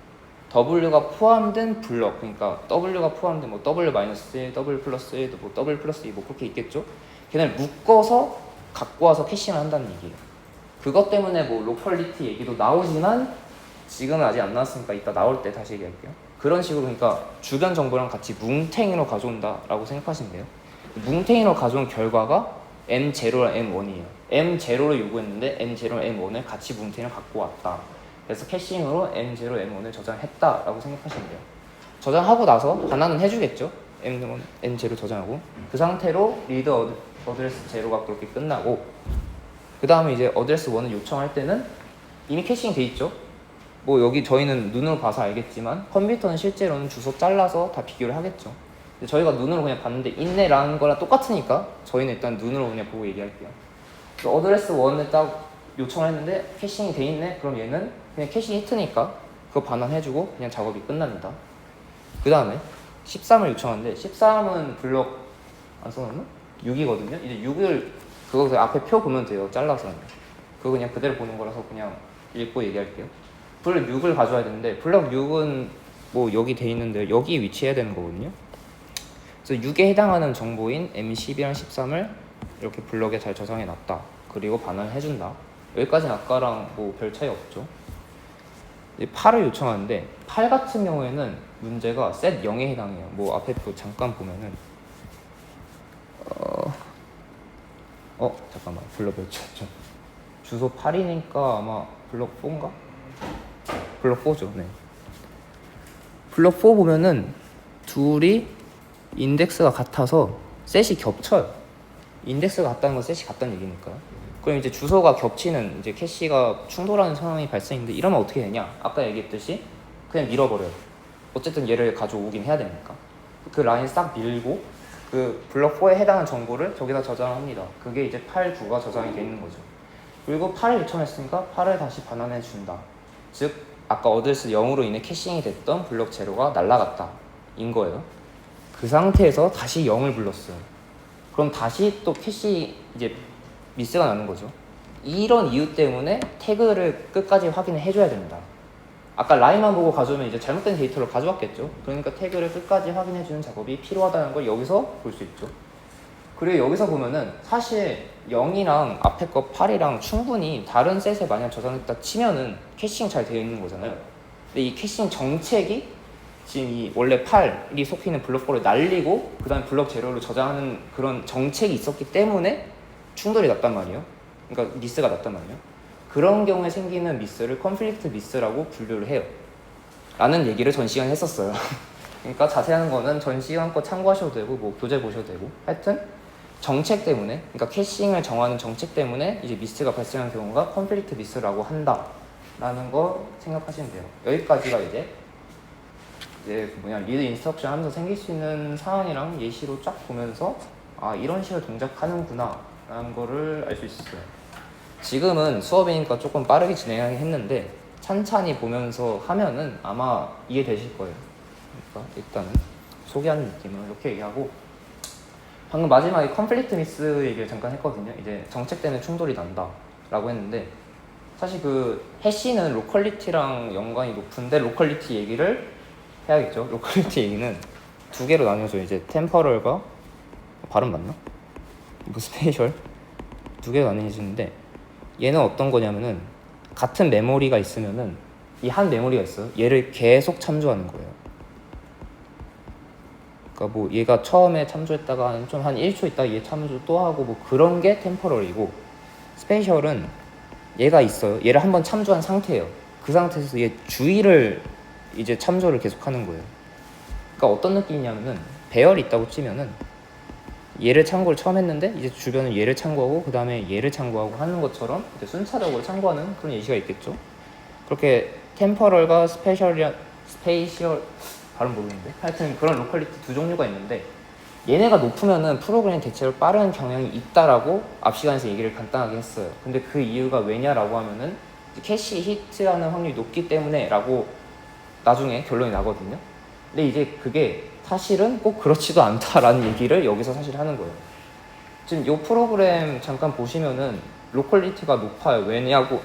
W가 포함된 블럭, 그러니까 W가 포함된 뭐 W-1, W 플러스 1, 뭐 W 플러스 2 뭐 그렇게 있겠죠. 걔네를 묶어서 갖고 와서 캐싱을 한다는 얘기예요. 그것 때문에 뭐 로컬리티 얘기도 나오지만 지금은 아직 안 나왔으니까 이따 나올 때 다시 얘기할게요. 그런 식으로 그러니까 주변 정보랑 같이 뭉탱이로 가져온다라고 생각하시면 돼요. 뭉탱이로 가져온 결과가 M0랑 M1이에요. M0를 요구했는데 M0랑 M1을 같이 뭉탱이로 갖고 왔다. 그래서 캐싱으로 M0, M1을 저장했다라고 생각하시면 돼요. 저장하고 나서 하나는 해주겠죠. M0 저장하고 그 상태로 리드 어드레스 제로가 그렇게 끝나고, 그 다음에 이제 어드레스 1을 요청할 때는 이미 캐싱이 돼 있죠. 뭐 여기 저희는 눈으로 봐서 알겠지만 컴퓨터는 실제로는 주소 잘라서 다 비교를 하겠죠. 근데 저희가 눈으로 그냥 봤는데 있네라는 거랑 똑같으니까 저희는 일단 눈으로 그냥 보고 얘기할게요. 어드레스 1을 딱 요청을 했는데 캐싱이 돼 있네? 그럼 얘는 그냥 캐싱 히트니까 그거 반환해주고 그냥 작업이 끝납니다. 그 다음에 13을 요청하는데 13은 블럭 안 써놨나? 6이거든요. 이제 6을 그거 앞에 표 보면 돼요. 잘라서. 그거 그냥 그대로 보는 거라서 그냥 읽고 얘기할게요. 블럭 6을 가져와야 되는데 블럭 6은 뭐 여기 돼 있는데 여기 위치해야 되는 거거든요. 그래서 6에 해당하는 정보인 M12랑 13을 이렇게 블럭에 잘 저장해 놨다. 그리고 반환을 해준다. 여기까지는 아까랑 뭐 별 차이 없죠. 8을 요청하는데 8 같은 경우에는 문제가 셋 0에 해당해요. 뭐 앞에 또 잠깐 보면은 잠깐만 블럭 몇이었죠? 주소 8이니까 아마 블럭 4인가? 블럭 4죠. 네. 블럭 4 보면은 둘이 인덱스가 같아서 셋이 겹쳐요. 인덱스가 같다는 건 셋이 같다는 얘기니까요. 그럼 이제 주소가 겹치는 이제 캐시가 충돌하는 상황이 발생했는데 이러면 어떻게 되냐? 아까 얘기했듯이 그냥 밀어버려요. 어쨌든 얘를 가져오긴 해야 되니까. 그 라인 싹 밀고 그 블럭 4에 해당하는 정보를 저기다 저장합니다. 그게 이제 8, 9가 저장이 돼 있는 거죠. 그리고 8을 요청했으니까 8을 다시 반환해 준다. 즉 아까 어드레스 0으로 인해 캐싱이 됐던 블럭 제로가 날라갔다 인 거예요. 그 상태에서 다시 0을 불렀어요. 그럼 다시 또 캐시 이제 미스가 나는 거죠. 이런 이유 때문에 태그를 끝까지 확인을 해줘야 됩니다. 아까 라인만 보고 가져오면 이제 잘못된 데이터를 가져왔겠죠. 그러니까 태그를 끝까지 확인해주는 작업이 필요하다는 걸 여기서 볼 수 있죠. 그리고 여기서 보면은 사실 0이랑 앞에 거 8이랑 충분히 다른 셋에 만약 저장했다 치면은 캐싱 잘 되어 있는 거잖아요. 근데 이 캐싱 정책이 지금 이 원래 8이 속히는 블럭 4를 날리고 그 다음에 블럭 제로를 저장하는 그런 정책이 있었기 때문에 충돌이 났단 말이에요. 그러니까 미스가 났단 말이에요. 그런 경우에 생기는 미스를 컨플릭트 미스라고 분류를 해요. 라는 얘기를 전 시간에 했었어요. 그러니까 자세한 거는 전 시간 거 참고하셔도 되고 뭐 교재 보셔도 되고 하여튼 정책 때문에 그러니까 캐싱을 정하는 정책 때문에 이제 미스가 발생한 경우가 컨플릭트 미스라고 한다 라는 거 생각하시면 돼요. 여기까지가 이제 리드 인스트럭션 하면서 생길 수 있는 상황이랑 예시로 쫙 보면서 아 이런 식으로 동작하는구나 라는 거를 알 수 있었어요. 지금은 수업이니까 조금 빠르게 진행하긴 했는데 찬찬히 보면서 하면은 아마 이해되실 거예요. 그러니까 일단은 소개하는 느낌을 이렇게 얘기하고 방금 마지막에 컨플릭트 미스 얘기를 잠깐 했거든요. 이제 정책 때문에 충돌이 난다 라고 했는데 사실 그 해시는 로컬리티랑 연관이 높은데 로컬리티 얘기를 해야겠죠. 로컬리티 얘기는 두 개로 나뉘어서 이제 템퍼럴과 발음 맞나? 이거 스페셜 두 개로 나뉘어지는데 얘는 어떤 거냐면은 같은 메모리가 있으면은 이 한 메모리가 있어요. 얘를 계속 참조하는 거예요. 그러니까 뭐 얘가 처음에 참조했다가 좀 한 1초 있다가 얘 참조 또 하고 뭐 그런 게 템퍼럴이고 스페셜은 얘가 있어요. 얘를 한번 참조한 상태예요. 그 상태에서 얘 주의를 이제 참조를 계속하는 거예요. 그러니까 어떤 느낌이냐면은 배열이 있다고 치면은 얘를 참고를 처음 했는데 이제 주변은 얘를 참고하고 그 다음에 얘를 참고하고 하는 것처럼 이제 순차적으로 참고하는 그런 예시가 있겠죠. 그렇게 템퍼럴과 스페셜 발음 모르겠는데 하여튼 그런 로컬리티 두 종류가 있는데 얘네가 높으면은 프로그램 대체로 빠른 경향이 있다라고 앞 시간에서 얘기를 간단하게 했어요. 근데 그 이유가 왜냐라고 하면은 캐시 히트하는 확률이 높기 때문에 라고 나중에 결론이 나거든요. 근데 이제 그게 사실은 꼭 그렇지도 않다라는 얘기를 여기서 사실 하는 거예요. 지금 이 프로그램 잠깐 보시면은 로컬리티가 높아요. 왜냐고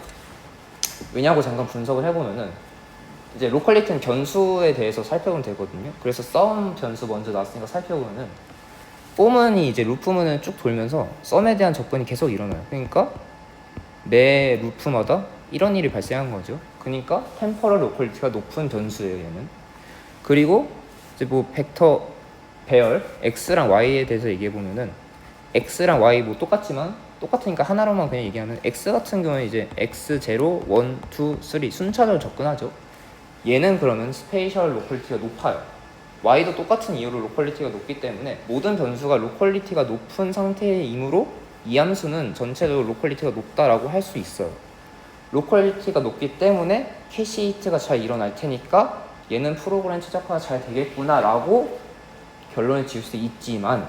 잠깐 분석을 해보면은 이제 로컬리티는 변수에 대해서 살펴보면 되거든요. 그래서 썸 변수 먼저 나왔으니까 살펴보면은 포문이 이제 루프문을 쭉 돌면서 썸에 대한 접근이 계속 일어나요. 그러니까 매 루프마다 이런 일이 발생한 거죠. 그러니까 템퍼럴 로컬리티가 높은 변수예요, 얘는. 그리고 이제 뭐 벡터 배열 x랑 y에 대해서 얘기해 보면은 x랑 y 뭐 똑같으니까 하나로만 그냥 얘기하면 x 같은 경우는 이제 x0, 1, 2, 3 순차적으로 접근하죠. 얘는 그러면 스페이셜 로컬리티가 높아요. y도 똑같은 이유로 로컬리티가 높기 때문에 모든 변수가 로컬리티가 높은 상태이므로 이 함수는 전체적으로 로컬리티가 높다라고 할 수 있어요. 로컬리티가 높기 때문에 캐시 히트가 잘 일어날 테니까 얘는 프로그램 최적화가 잘 되겠구나 라고 결론을 지을 수 있지만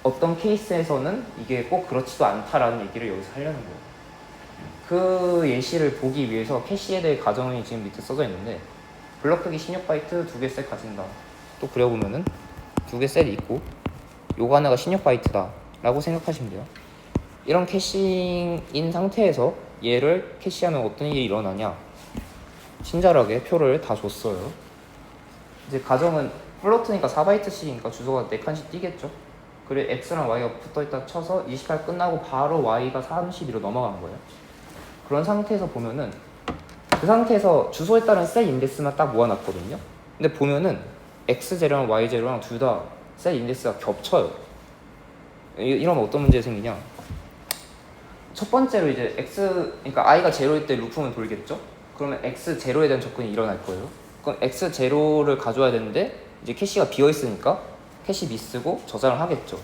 어떤 케이스에서는 이게 꼭 그렇지도 않다라는 얘기를 여기서 하려는 거예요. 그 예시를 보기 위해서 캐시에 대해 가정이 지금 밑에 써져 있는데 블럭 크기 16바이트 2개 셋 가진다. 또 그려보면은 2개 셋이 있고 요거 하나가 16바이트다 라고 생각하시면 돼요. 이런 캐싱인 상태에서 얘를 캐시하면 어떤 일이 일어나냐, 친절하게 표를 다 줬어요. 이제 가정은 플로트니까 4바이트씩이니까 주소가 4칸씩 띄겠죠. 그리고 x랑 y가 붙어있다 쳐서 28 끝나고 바로 y가 32로 넘어간 거예요. 그런 상태에서 보면은 그 상태에서 주소에 따른 셀 인덱스만 딱 모아놨거든요. 근데 보면은 x0랑 y0랑 둘 다 셀 인덱스가 겹쳐요. 이러면 어떤 문제가 생기냐? 첫 번째로 이제 그러니까 i가 0일 때 루프는 돌겠죠? 그러면 x0에 대한 접근이 일어날 거예요. 그럼 x0를 가져와야 되는데 이제 캐시가 비어있으니까 캐시 미스고 저장을 하겠죠.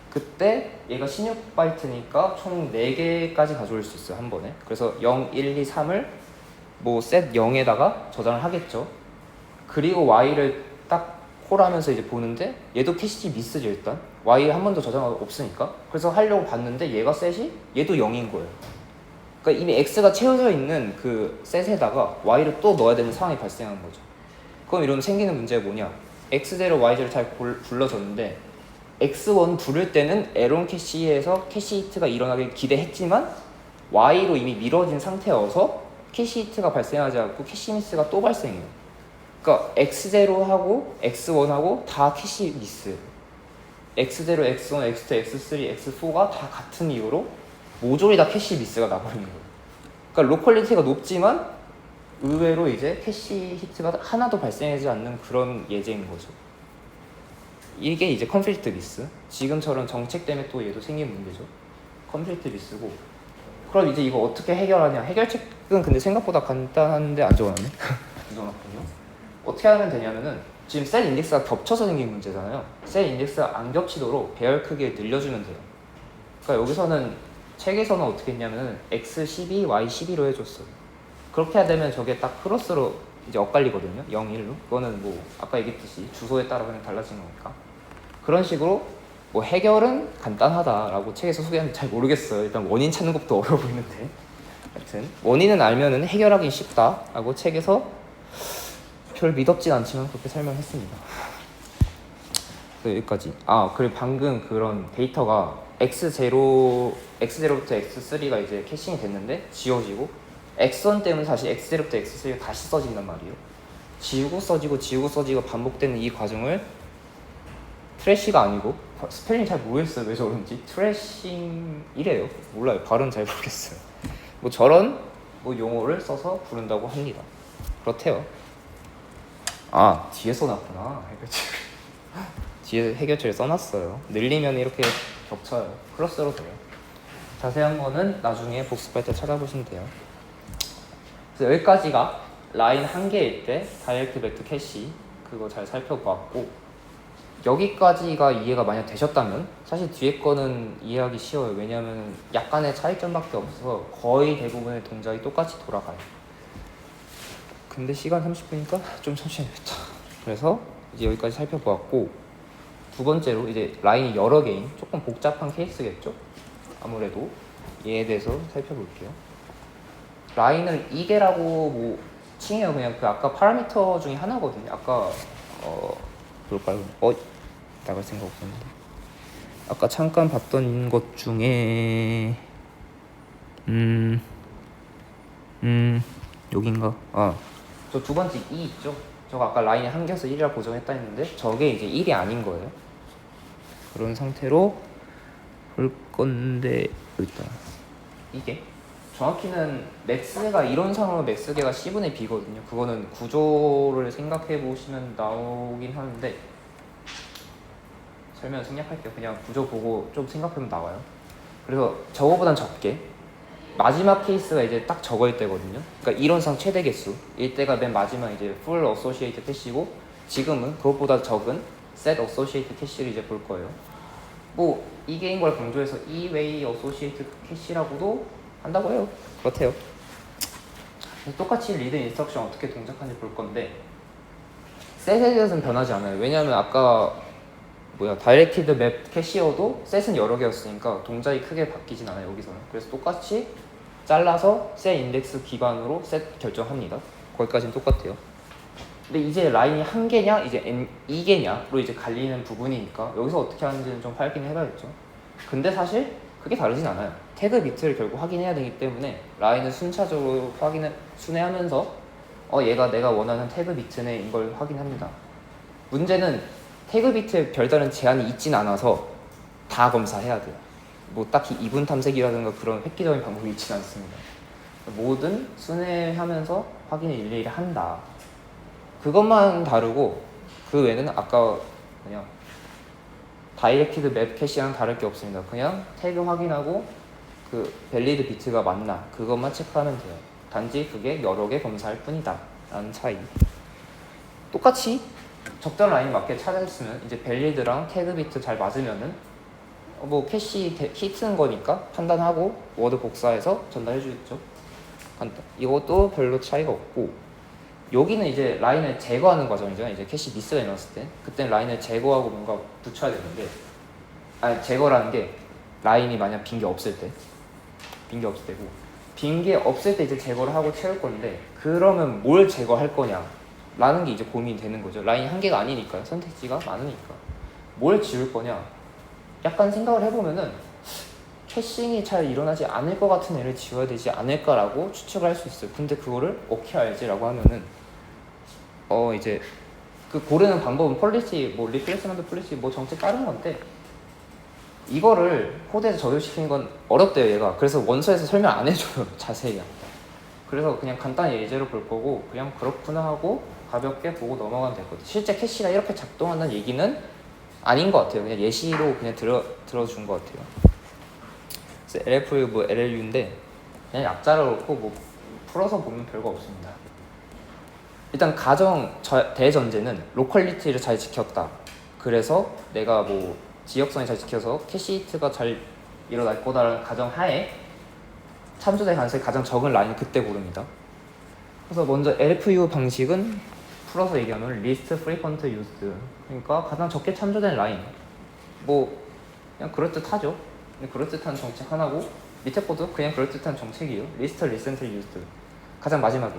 그때 얘가 16바이트니까 총 4개까지 가져올 수 있어요, 한 번에. 그래서 0, 1, 2, 3을 뭐 셋 0에다가 저장을 하겠죠. 그리고 y를 딱 콜하면서 이제 보는데 얘도 캐시 미스죠, 일단. y 한 번도 저장 없으니까. 그래서 하려고 봤는데 얘가 셋이 얘도 0인 거예요. 그러니까 이미 x가 채워져 있는 그 셋에다가 y를 또 넣어야 되는 상황이 발생한 거죠. 그럼 이러면 생기는 문제가 뭐냐? x0, y0를 잘 불러줬는데 x1 부를 때는 에론 캐시에서 캐시 히트가 일어나길 기대했지만 y로 이미 미뤄진 상태여서 캐시 히트가 발생하지 않고 캐시 미스가 또 발생해요. 그러니까 x0하고 x1하고 다 캐시 미스예요. x0, x1, x2, x3, x4가 다 같은 이유로 모조리 다 캐시 미스가 나버리는 거예요. 그러니까 로컬리티가 높지만 의외로 이제 캐시 히트가 하나도 발생하지 않는 그런 예제인 거죠. 이게 이제 컨플릭트 미스. 지금처럼 정책 때문에 또 얘도 생긴 문제죠. 컨플릭트 미스고. 그럼 이제 이거 어떻게 해결하냐? 해결책은 근데 생각보다 간단한데 안 적어놨네. 적어놨군요. 어떻게 하면 되냐면은 지금 셀 인덱스가 겹쳐서 생긴 문제잖아요. 셀 인덱스가 안 겹치도록 배열 크기를 늘려주면 돼요. 그러니까 여기서는 책에서는 어떻게 했냐면은 x12, y12로 해줬어요. 그렇게 해야 되면 저게 딱 크로스로 이제 엇갈리거든요. 0, 1로. 그거는 뭐 아까 얘기했듯이 주소에 따라 그냥 달라지는 거니까. 그런 식으로 뭐 해결은 간단하다라고 책에서 소개하는데 잘 모르겠어요. 일단 원인 찾는 것도 어려워 보이는데. 하여튼 원인은 알면은 해결하기 쉽다라고 책에서 별 믿었진 않지만 그렇게 설명했습니다. 여기까지. 그리고 방금 그런 데이터가 x0부터 x3가 이제 캐싱이 됐는데 지워지고 x1 때문에 다시 x0부터 x3가 다시 써진단 말이에요. 지우고 써지고 반복되는 이 과정을 트래시가 아니고 스펠링 잘 모르겠어요. 왜 저런지. 트래싱이래요. 몰라요. 발음 잘 모르겠어요. 뭐 저런 뭐 용어를 써서 부른다고 합니다. 그렇대요. 뒤에 써놨구나. 해결책. 뒤에 해결책을 써놨어요. 늘리면 이렇게 겹쳐요. 플러스로 돼요. 자세한 거는 나중에 복습할 때 찾아보시면 돼요. 그래서 여기까지가 라인 한 개일 때 다이렉트 벡터 캐시 그거 잘 살펴보았고, 여기까지가 이해가 만약 되셨다면 사실 뒤에 거는 이해하기 쉬워요. 왜냐하면 약간의 차이점밖에 없어서 거의 대부분의 동작이 똑같이 돌아가요. 근데 시간 30분이니까 좀 천천히 했다. 그래서 이제 여기까지 살펴보았고, 두 번째로 이제 라인이 여러 개인 조금 복잡한 케이스겠죠? 아무래도 얘에 대해서 살펴볼게요. 라인을 2개라고 뭐 칭해요. 그냥 그 아까 파라미터 중에 하나거든요. 아까 볼까요? 나갈 생각 없었는데. 아까 잠깐 봤던 것 중에 여긴가? 저 두 번째 2 있죠? 저거 아까 라인이 한 개여서 1이라 고정했다 했는데 저게 이제 1이 아닌 거예요. 그런 상태로 볼 건데 일단 이게 정확히는 맥스가 이론상으로 맥스계가 C분의 B거든요. 그거는 구조를 생각해 보시면 나오긴 하는데 설명 생략할게요. 그냥 구조 보고 좀 생각하면 나와요. 그래서 저거보단 적게 마지막 케이스가 이제 딱 저거일 때거든요. 그러니까 이론상 최대 개수 이때가 맨 마지막 이제 full associated 캐시고, 지금은 그것보다 적은 set associated 캐시를 이제 볼 거예요. 뭐 이게인 걸 강조해서 E-way associated 캐시라고도 한다고 해요. 그렇대요. 똑같이 리드 인스트럭션 어떻게 동작하는지 볼 건데, 셋에 대해서는 변하지 않아요. 왜냐하면 아까 다이렉티드 맵 캐시어도 셋은 여러 개였으니까 동작이 크게 바뀌진 않아요. 여기서는. 그래서 똑같이 잘라서 셋 인덱스 기반으로 셋 결정합니다. 거기까지는 똑같아요. 근데 이제 라인이 한 개냐 이제 2개냐로 이제 갈리는 부분이니까 여기서 어떻게 하는지는 좀 확인을 해봐야겠죠. 근데 사실 그게 다르진 않아요. 태그 비트를 결국 확인해야 되기 때문에 라인을 순차적으로 순회하면서 얘가 내가 원하는 태그 비트네인 걸 확인합니다. 문제는 태그 비트에 별다른 제한이 있진 않아서 다 검사해야 돼요. 뭐 딱히 이분 탐색이라든가 그런 획기적인 방법이 있진 않습니다. 모든 순회하면서 확인을 일일이 한다. 그것만 다르고 그 외에는 아까 그냥 다이렉티드 맵 캐시랑 다를 게 없습니다. 그냥 태그 확인하고 그 밸리드 비트가 맞나 그것만 체크하면 돼요. 단지 그게 여러 개 검사할 뿐이다 라는 차이. 똑같이 적절 라인 맞게 찾았으면 이제 밸리드랑 태그 비트 잘 맞으면은 뭐 캐시 히트는 거니까 판단하고 워드 복사해서 전달해 주겠죠. 간단. 이것도 별로 차이가 없고, 여기는 이제 라인을 제거하는 과정이죠. 이제 캐시 미스가 일어났을 때 그때 라인을 제거하고 뭔가 붙여야 되는데, 아니 제거라는 게 라인이 만약 빈 게 없을 때, 빈 게 없을 때고, 빈 게 없을 때 이제 제거를 하고 채울 건데, 그러면 뭘 제거할 거냐 라는 게 이제 고민이 되는 거죠. 라인이 한 개가 아니니까요. 선택지가 많으니까 뭘 지울 거냐. 약간 생각을 해보면은 캐싱이 잘 일어나지 않을 것 같은 애를 지워야 되지 않을까라고 추측을 할 수 있어요. 근데 그거를 어떻게 알지라고 하면은 이제 그 고르는 방법은 폴리시, 뭐 리플레이스먼트 폴리시, 뭐 정책 다른 건데, 이거를 코드에서 적용시키는 건 어렵대요 얘가. 그래서 원서에서 설명 안 해줘요 자세히. 그래서 그냥 간단히 예제로 볼 거고 그냥 그렇구나 하고 가볍게 보고 넘어가면 될 것 같아요. 실제 캐시가 이렇게 작동한다는 얘기는 아닌 것 같아요. 그냥 예시로 그냥 들어준 것 같아요. 그래서 LF 뭐 LLU인데 그냥 약자를 놓고 뭐 풀어서 보면 별거 없습니다. 일단 대전제는 로컬리티를 잘 지켰다. 그래서 내가 뭐 지역성이 잘 지켜서 캐시 히트가 잘 일어날 거다라는 가정하에 참조될 가능성이 가장 적은 라인을 그때 고릅니다. 그래서 먼저 LFU 방식은 풀어서 얘기하면 Least Frequent Used, 그러니까 가장 적게 참조된 라인. 뭐 그냥 그럴듯하죠. 그럴듯한 정책 하나고, 밑에 것도 그냥 그럴듯한 정책이에요. Least Recently Used, 가장 마지막에.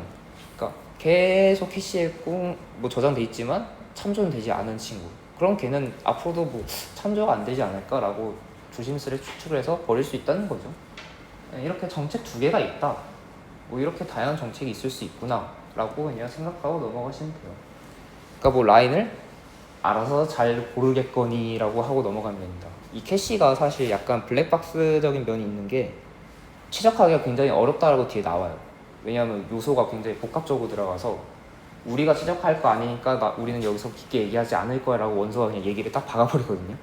그러니까 계속 캐시에 뭐 저장돼 있지만 참조는 되지 않은 친구. 그럼 걔는 앞으로도 뭐 참조가 안 되지 않을까라고 조심스레 추측을 해서 버릴 수 있다는 거죠. 이렇게 정책 두 개가 있다. 뭐 이렇게 다양한 정책이 있을 수 있구나 라고 그냥 생각하고 넘어가시면 돼요. 그러니까 뭐 라인을 알아서 잘 고르겠거니 라고 하고 넘어가면 됩니다. 이 캐시가 사실 약간 블랙박스적인 면이 있는 게 최적화하기가 굉장히 어렵다라고 뒤에 나와요. 왜냐하면 요소가 굉장히 복합적으로 들어가서 우리가 최적화할 거 아니니까 우리는 여기서 깊게 얘기하지 않을 거야 라고 원서가 그냥 얘기를 딱 박아버리거든요.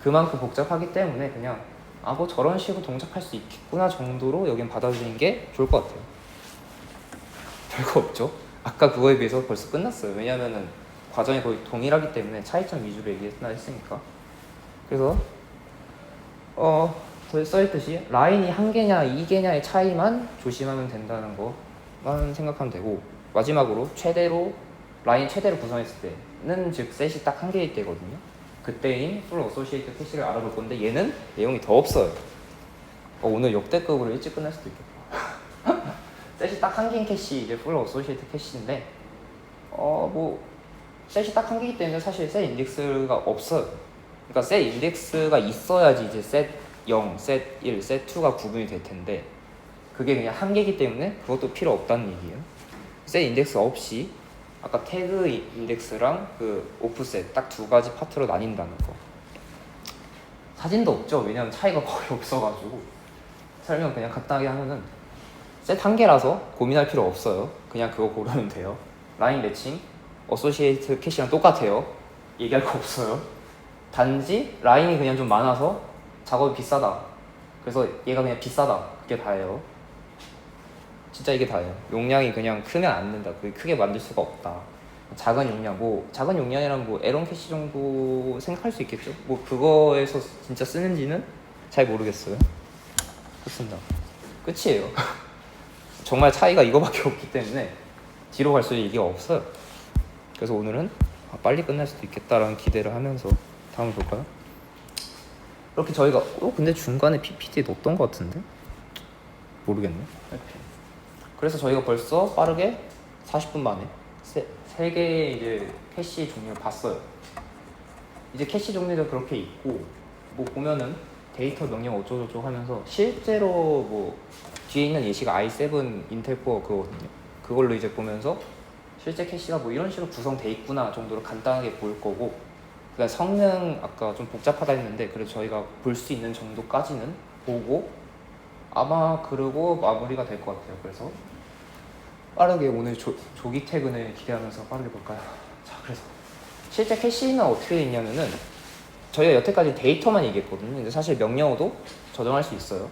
그만큼 복잡하기 때문에 그냥 뭐 저런 식으로 동작할 수 있겠구나 정도로 여긴 받아주는 게 좋을 것 같아요. 별거 없죠? 아까 그거에 비해서 벌써 끝났어요. 왜냐면은 과정이 거의 동일하기 때문에 차이점 위주로 얘기했으니까. 그래서 써있듯이 라인이 한 개냐 2개냐의 차이만 조심하면 된다는 거만 생각하면 되고, 마지막으로 라인 최대로 구성했을 때는 즉 셋이 딱 한 개일 때거든요. 그때인 풀 어소시에이트 캐시를 알아볼 건데 얘는 내용이 더 없어요. 오늘 역대급으로 일찍 끝날 수도 있겠다. 셋이 딱 한 개인 캐시, 이제 풀 어소시에이트 캐시인데 뭐 셋이 딱 한 개이기 때문에 사실 셋 인덱스가 없어요. 그러니까 셋 인덱스가 있어야지 이제 셋 0, 셋 1, 셋 2가 구분이 될 텐데 그게 그냥 한 개이기 때문에 그것도 필요 없다는 얘기예요. 셋 인덱스 없이 아까 태그 인덱스랑 그 오프셋 딱 두 가지 파트로 나뉜다는 거. 사진도 없죠. 왜냐면 차이가 거의 없어가지고. 설명 그냥 간단하게 하면은 셋 한 개라서 고민할 필요 없어요. 그냥 그거 고르면 돼요. 라인 매칭, 어소시에이트 캐시랑 똑같아요. 얘기할 거 없어요. 단지 라인이 그냥 좀 많아서 작업이 비싸다. 그래서 얘가 그냥 비싸다. 그게 다예요. 진짜 이게 다예요. 용량이 그냥 크면 안 된다. 그게 크게 만들 수가 없다. 작은 용량, 작은 용량이란 에런 캐시 정도 생각할 수 있겠죠. 그거에서 진짜 쓰는지는 잘 모르겠어요. 그렇습니다. 끝이에요. 정말 차이가 이거밖에 없기 때문에 뒤로 갈수록 얘기가 없어요. 그래서 오늘은 빨리 끝날 수도 있겠다라는 기대를 하면서 다음을 볼까요? 이렇게 저희가 근데 중간에 PPT 넣었던 것 같은데? 모르겠네. 그래서 저희가 벌써 빠르게 40분 만에 세 개의 이제 캐시 종류를 봤어요. 이제 캐시 종류도 그렇게 있고, 보면은 데이터 명령 어쩌고저쩌고 하면서 실제로 뒤에 있는 예시가 i7 인텔 코어 그거거든요. 그걸로 이제 보면서 실제 캐시가 뭐 이런 식으로 구성돼 있구나 정도로 간단하게 보일 거고, 그다음 성능 아까 좀 복잡하다 했는데 그래도 저희가 볼 수 있는 정도까지는 보고 아마 그러고 마무리가 될 것 같아요. 그래서 빠르게 오늘 조기 퇴근을 기대하면서 빠르게 볼까요? 자, 그래서 실제 캐시는 어떻게 돼 있냐면은 저희가 여태까지 데이터만 얘기했거든요. 근데 사실 명령어도 저장할 수 있어요.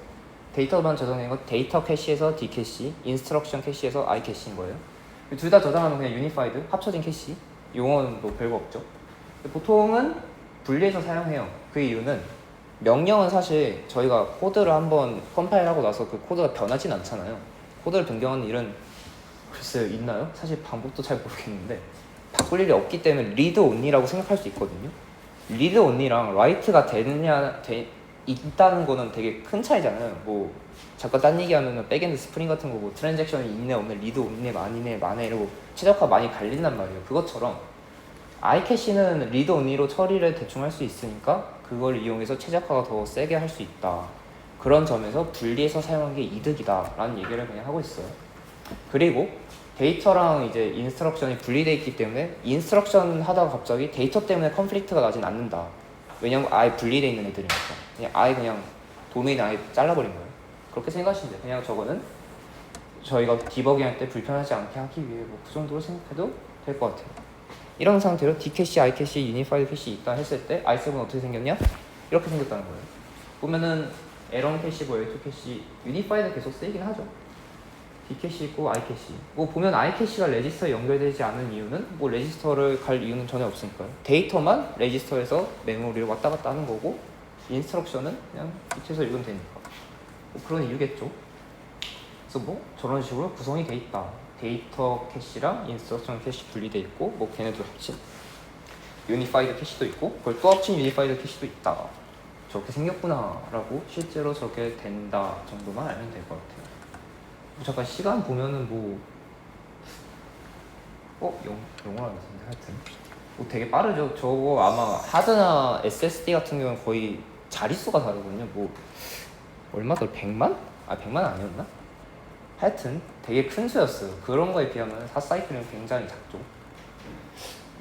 데이터만 저장된 건 데이터 캐시에서 D 캐시, 인스트럭션 캐시에서 I 캐시인 거예요. 둘 다 저장하면 그냥 유니파이드, 합쳐진 캐시. 용어는 뭐 별거 없죠. 보통은 분리해서 사용해요. 그 이유는 명령은 사실 저희가 코드를 한번 컴파일하고 나서 그 코드가 변하진 않잖아요. 코드를 변경하는 일은 글쎄요, 있나요? 사실 방법도 잘 모르겠는데 바꿀 일이 없기 때문에 리드 온리라고 생각할 수 있거든요. 리드 온리랑 라이트가 있다는 거는 되게 큰 차이잖아요. 뭐 잠깐 딴 얘기하면은 백엔드 스프링 같은 거고 트랜잭션이 있네 없네, 리드 온네 많이네 많네 이러고 최적화 많이 갈린단 말이에요. 그것처럼 iCache는 리드 온리로 처리를 대충 할 수 있으니까 그걸 이용해서 최적화가 더 세게 할 수 있다. 그런 점에서 분리해서 사용하는 게 이득이다 라는 얘기를 그냥 하고 있어요. 그리고 데이터랑 이제 인스트럭션이 분리되어 있기 때문에 인스트럭션 하다가 갑자기 데이터 때문에 컨플릭트가 나진 않는다. 왜냐면 아예 분리되어 있는 애들이니까. 그냥 아예 그냥 도메인 아예 잘라버린 거예요. 그렇게 생각하시면 돼요. 그냥 저거는 저희가 디버깅 할 때 불편하지 않게 하기 위해 뭐 그 정도로 생각해도 될 것 같아요. 이런 상태로 D캐시, I캐시, 유니파이드 캐시 있다 했을 때 i7은 어떻게 생겼냐? 이렇게 생겼다는 거예요. 보면은 L1 캐시, 뭐 L2 캐시, 유니파이드 계속 쓰이긴 하죠. D캐시 있고 I캐시. 뭐 보면 I캐시가 레지스터에 연결되지 않은 이유는 뭐 레지스터를 갈 이유는 전혀 없으니까요. 데이터만 레지스터에서 메모리를 왔다 갔다 하는 거고 인스트럭션은 그냥 밑에서 읽으면 되니까. 뭐 그런 이유겠죠. 그래서 뭐 저런 식으로 구성이 돼 있다. 데이터 캐시랑 인스트럭션 캐시 분리돼 있고 뭐 걔네들 합친 유니파이드 캐시도 있고 그걸 또 합친 유니파이드 캐시도 있다. 저렇게 생겼구나 라고 실제로 저렇게 된다 정도만 알면 될 것 같아요. 잠깐 시간 보면은 뭐 영어라 같은데 하여튼 뭐 되게 빠르죠. 저거 아마 하드나 SSD 같은 경우는 거의 자릿수가 다르거든요. 뭐 얼마 더 100만? 아 100만 아니었나? 하여튼 되게 큰 수였어요. 그런 거에 비하면 4사이클은 굉장히 작죠.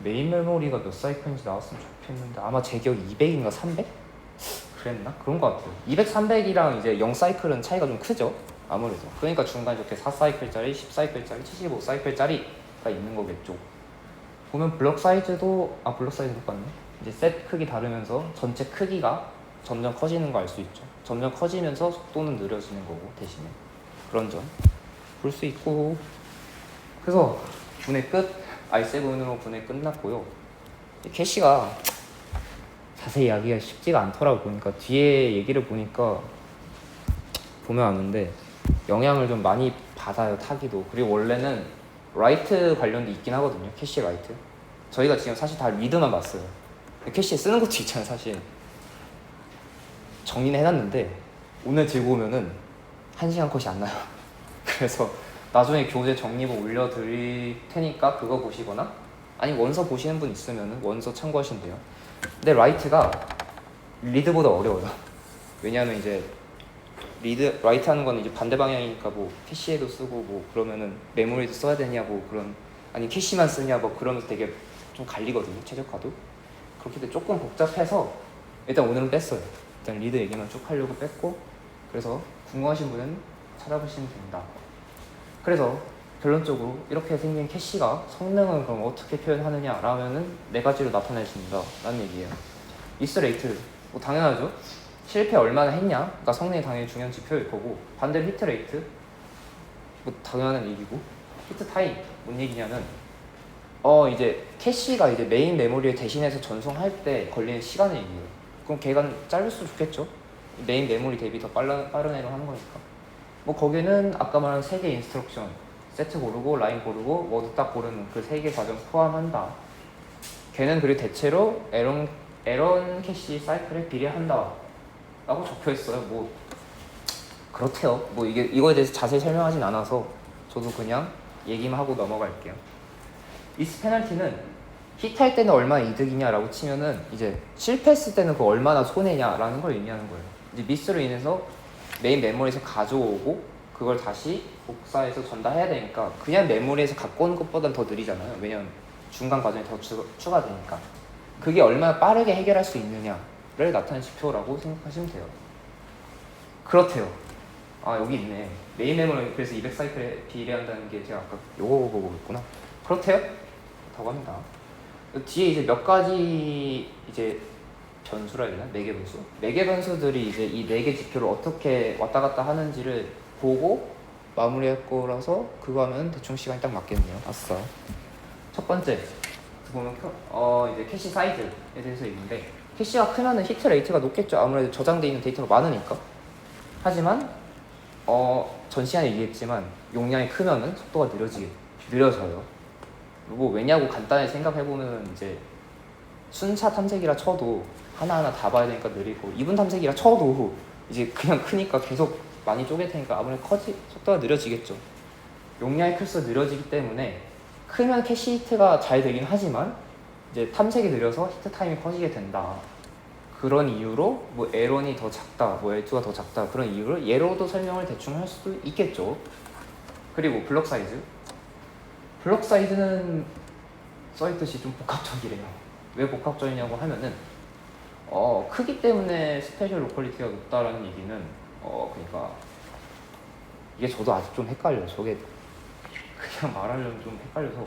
메인 메모리가 몇 사이클인지 나왔으면 좋겠는데 아마 제 기억 200인가 300? 그랬나? 그런 것 같아요. 200, 300이랑 이제 0사이클은 차이가 좀 크죠. 아무래도. 그러니까 중간에 이렇게 4사이클짜리, 10사이클짜리, 75사이클짜리가 있는 거겠죠. 보면 블럭 사이즈도 블럭 사이즈 똑같네. 이제 셋 크기 다르면서 전체 크기가 점점 커지는 거 알 수 있죠. 점점 커지면서 속도는 느려지는 거고 대신에 그런 점 볼 수 있고. 그래서 분해 끝. i7으로 분해 끝났고요. 캐시가 자세히 이야기가 쉽지가 않더라고. 보니까 뒤에 얘기를 보니까 보면 아는데 영향을 좀 많이 받아요. 타기도. 그리고 원래는 라이트 관련도 있긴 하거든요. 캐시 라이트. 저희가 지금 사실 다 리드만 봤어요. 캐시에 쓰는 것도 있잖아요. 사실 정리는 해놨는데 오늘 들고 오면은 1시간 컷이 안 나요. 그래서 나중에 교재 정리본 올려드릴 테니까 그거 보시거나 아니 원서 보시는 분 있으면 원서 참고하시면 돼요. 근데 라이트가 리드보다 어려워요. 왜냐하면 이제 라이트 하는 건 이제 반대 방향이니까 뭐 캐시에도 쓰고 뭐 그러면은 메모리도 써야 되냐 뭐 그런 아니 캐시만 쓰냐 뭐 그러면서 되게 좀 갈리거든요. 최적화도. 그렇기 때문에 조금 복잡해서 일단 오늘은 뺐어요. 일단 리드 얘기만 쭉 하려고 뺐고 그래서 궁금하신 분은 찾아보시면 됩니다. 그래서 결론적으로 이렇게 생긴 캐시가 성능은 그럼 어떻게 표현하느냐 라면은 4가지로 나타내진다 라는 얘기예요. 미스 레이트 뭐 당연하죠. 실패 얼마나 했냐 그러니까 성능이 당연히 중요한 지표일 거고 반대로 히트 레이트 뭐 당연한 얘기고 히트 타임 뭔 얘기냐면 이제 캐시가 이제 메인 메모리에 대신해서 전송할 때 걸리는 시간을 얘기해요. 그럼 걔가 짧을 수도 좋겠죠. 메인 메모리 대비 더 빠른 애로 하는 거니까. 뭐 거기는 아까 말한 3개 인스트럭션 세트 고르고 라인 고르고 워드 딱 고르는 그 3개 과정 포함한다. 걔는 그리고 대체로 에런 캐시 사이클에 비례한다 라고 적혀있어요. 뭐 그렇대요. 뭐 이거에 대해서 자세히 설명하진 않아서 저도 그냥 얘기만 하고 넘어갈게요. 미스 페널티는 히트할 때는 얼마나 이득이냐라고 치면은 이제 실패했을 때는 그 얼마나 손해냐라는 걸 의미하는 거예요. 이제 미스로 인해서 메인 메모리에서 가져오고 그걸 다시 복사해서 전달해야 되니까 그냥 메모리에서 갖고 오는 것보단 더 느리잖아요. 왜냐면 중간 과정이 더 추가되니까. 그게 얼마나 빠르게 해결할 수 있느냐를 나타낸 지표라고 생각하시면 돼요. 그렇대요. 아 여기 있네. 메인 메모리 그래서 200사이클에 비례한다는 게 제가 아까 요거 보고 있구나. 그렇대요. 그렇다고 합니다. 뒤에 이제 몇 가지 이제 변수라 해야 되나? 매개 변수? 매개 변수들이 이제 이 4개 지표를 어떻게 왔다 갔다 하는지를 보고 마무리할 거라서 그거 하면 대충 시간이 딱 맞겠네요. 아싸. 첫 번째 보면 이제 캐시 사이즈에 대해서 있는데 캐시가 크면은 히트 레이트가 높겠죠. 아무래도 저장되어 있는 데이터가 많으니까. 하지만 전 시간에 얘기했지만 용량이 크면은 속도가 느려져요. 뭐 왜냐고 간단히 생각해보면 이제 순차 탐색이라 쳐도 하나하나 다 봐야 되니까 느리고 2분 탐색이라 쳐도 이제 그냥 크니까 계속 많이 쪼갤 테니까 아무래도 속도가 느려지겠죠. 용량이 클수록 느려지기 때문에 크면 캐시 히트가 잘 되긴 하지만 이제 탐색이 느려서 히트 타임이 커지게 된다. 그런 이유로 뭐 L1이 더 작다, 뭐 L2가 더 작다 그런 이유를 예로도 설명을 대충 할 수도 있겠죠. 그리고 블록 사이즈. 블록 사이즈는 써있듯이 좀 복합적이래요. 왜 복합적이냐고 하면은 크기 때문에 스페셜 로컬리티가 높다라는 얘기는 그러니까 이게 저도 아직 좀 헷갈려요. 저게 그냥 말하려면 좀 헷갈려서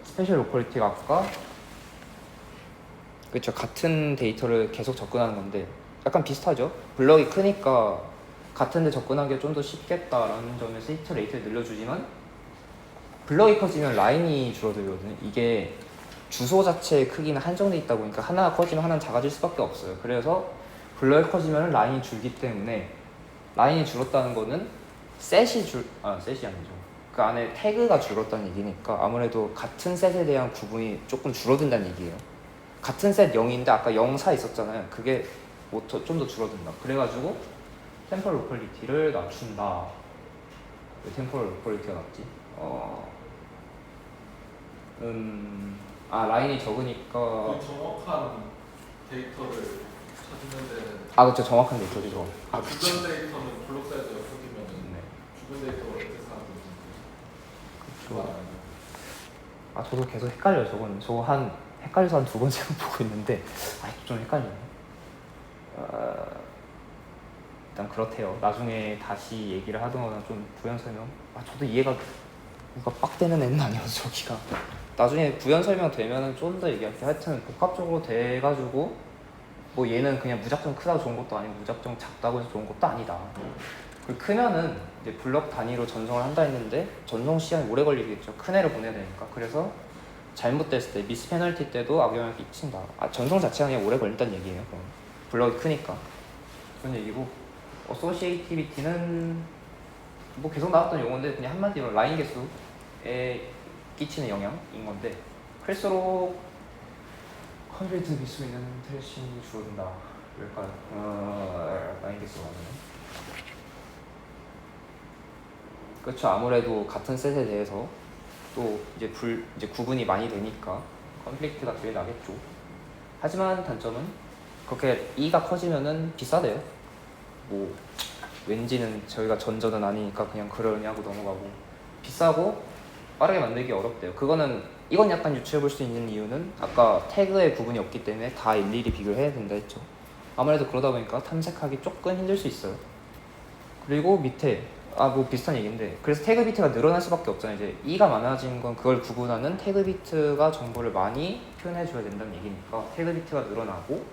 스페셜 로컬리티가 아까 그렇죠. 같은 데이터를 계속 접근하는 건데 약간 비슷하죠. 블럭이 크니까 같은 데 접근하기가 좀 더 쉽겠다라는 점에서 히트 레이트를 늘려주지만 블럭이 커지면 라인이 줄어들거든요. 이게 주소 자체의 크기는 한정돼 있다 보니까 하나가 커지면 하나는 작아질 수밖에 없어요. 그래서 블럭이 커지면 라인이 줄기 때문에 라인이 줄었다는 거는 셋이 아니죠. 그 안에 태그가 줄었다는 얘기니까 아무래도 같은 셋에 대한 구분이 조금 줄어든다는 얘기예요. 같은 셋 0인데 아까 0, 4 있었잖아요. 그게 좀 더 줄어든다. 그래가지고 템포럴 로컬리티를 낮춘다. 왜 템포럴 로컬리티가 낮지? 라인이 적으니까 그 정확한 데이터를 찾는 데는 그렇죠. 정확한 데이터죠. 주변 데이터는 블록 사이즈가 크기면 네. 주변 데이터가 어떻게 사는지 그렇죠. 저도 계속 헷갈려요. 저거 헷갈려서 한 2번째로 보고 있는데 좀 헷갈리네. 일단 그렇대요. 나중에 다시 얘기를 하거나 좀 부연 설명. 저도 이해가 뭔가 빡대는 애는 아니어서 저기가. 나중에 부연 설명 되면은 좀 더 얘기할게요. 하여튼 복합적으로 돼가지고 뭐 얘는 그냥 무작정 크다고 좋은 것도 아니고 무작정 작다고 해서 좋은 것도 아니다. 그리고 크면은 이제 블럭 단위로 전송을 한다 했는데 전송 시간이 오래 걸리겠죠. 큰 애를 보내야 되니까. 그래서 잘못됐을 때 미스 페널티 때도 악영향을 끼친다. 전송 자체가 그냥 오래 걸린다는 얘기예요. 그럼 블럭이 크니까 그런 얘기고. 어소시에이티비티는 뭐 계속 나왔던 용어인데 그냥 한마디로 라인 개수에 끼치는 영향인 건데 클수록 컴퓨터 밀수 있는 트래싱이 줄어든다. 왜일까요? 라인 개수가 많으면 그렇죠. 아무래도 같은 셋에 대해서 또 이제 구분이 많이 되니까 컨플릭트가 되게 나겠죠. 하지만 단점은 그렇게 E가 커지면은 비싸대요. 뭐 왠지는 저희가 전전은 아니니까 그냥 그러냐고 넘어가고 비싸고 빠르게 만들기 어렵대요. 이건 약간 유추해 볼 수 있는 이유는 아까 태그의 구분이 없기 때문에 다 일일이 비교를 해야 된다 했죠. 아무래도 그러다 보니까 탐색하기 조금 힘들 수 있어요. 그리고 밑에 뭐 비슷한 얘기인데 그래서 태그 비트가 늘어날 수밖에 없잖아요. 이제 E가 많아진 건 그걸 구분하는 태그 비트가 정보를 많이 표현해 줘야 된다는 얘기니까 태그 비트가 늘어나고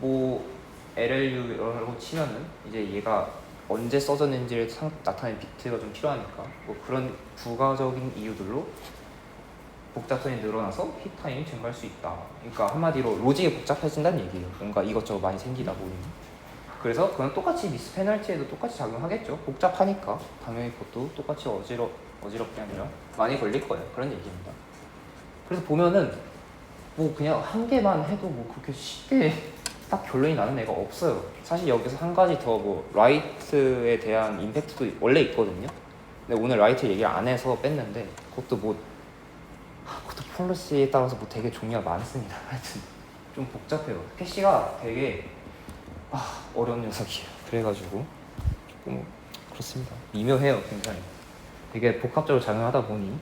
뭐 LLU라고 치면은 이제 얘가 언제 써졌는지를 나타내는 비트가 좀 필요하니까 뭐 그런 부가적인 이유들로 복잡성이 늘어나서 힙타임이 증가할 수 있다. 그러니까 한마디로 로직이 복잡해진다는 얘기예요. 뭔가 이것저것 많이 생기다 보니. 그래서 그건 똑같이 미스 페널티에도 똑같이 작용하겠죠. 복잡하니까 당연히 그것도 똑같이 어지럽게 아니라 많이 걸릴 거예요. 그런 얘기입니다. 그래서 보면은 뭐 그냥 한 개만 해도 뭐 그렇게 쉽게 딱 결론이 나는 애가 없어요. 사실 여기서 한 가지 더 뭐 라이트에 대한 임팩트도 원래 있거든요. 근데 오늘 라이트 얘기를 안 해서 뺐는데 그것도 폴리시에 따라서 뭐 되게 종류가 많습니다. 하여튼 좀 복잡해요. 캐시가 되게 어려운 녀석이에요. 그래가지고 조금 그렇습니다. 미묘해요, 굉장히. 되게 복합적으로 작용하다 보니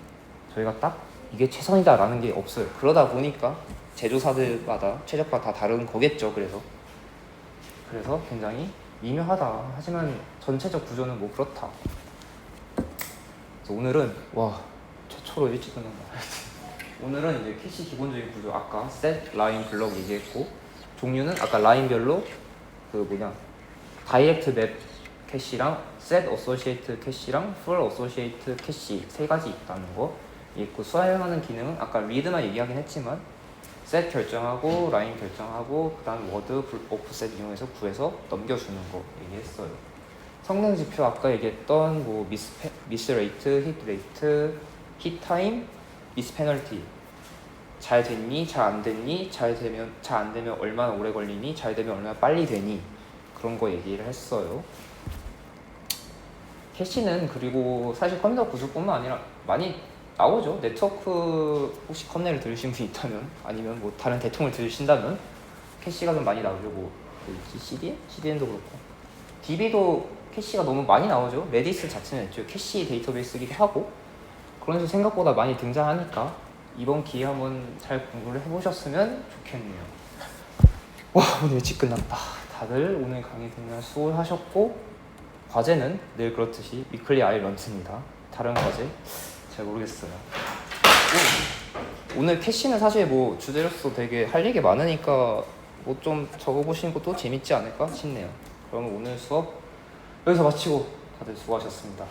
저희가 딱 이게 최선이다라는 게 없어요. 그러다 보니까 제조사들마다 최저가 다 다른 거겠죠. 그래서 굉장히 미묘하다. 하지만 전체적 구조는 뭐 그렇다. 그래서 오늘은 와 최초로 일찍 끝난다. 오늘은 이제 캐시 기본적인 구조 아까 셋, 라인, 블럭 얘기했고 종류는 아까 라인별로 다이렉트 맵 캐시랑 셋 어소시에이트 캐시랑 풀 어소시에이트 캐시 세 가지 있다는 거 있고 수행하는 기능은 아까 리드만 얘기하긴 했지만 셋 결정하고 라인 결정하고 그다음 워드 오프셋 이용해서 구해서 넘겨주는 거 얘기했어요. 성능 지표 아까 얘기했던 뭐 미스 레이트, 히트 레이트, 히 타임, 미스 페널티 잘 됐니, 잘 안 됐니, 잘 안 되면 얼마나 오래 걸리니, 잘 되면 얼마나 빨리 되니 그런 거 얘기를 했어요. 캐시는 그리고 사실 컴퓨터 구조뿐만 아니라 많이 나오죠. 네트워크 혹시 컴네를 들으신 분 있다면 아니면 뭐 다른 대통을 들으신다면 캐시가 좀 많이 나오죠. 뭐 CDN? CDN도 그렇고 DB도 캐시가 너무 많이 나오죠. 레디스 자체는 애초에 캐시 데이터베이스이기도 하고 그러면서 생각보다 많이 등장하니까 이번 기회에 한번 잘 공부를 해보셨으면 좋겠네요. 와 오늘 일찍 끝났다. 다들 오늘 강의 듣느라 수고하셨고 과제는 늘 그렇듯이 위클리 아일런트입니다. 다른 과제 잘 모르겠어요. 오늘 캐시는 사실 뭐 주제로서 되게 할 얘기 많으니까 뭐 좀 적어보시는 것도 재밌지 않을까 싶네요. 그럼 오늘 수업 여기서 마치고 다들 수고하셨습니다.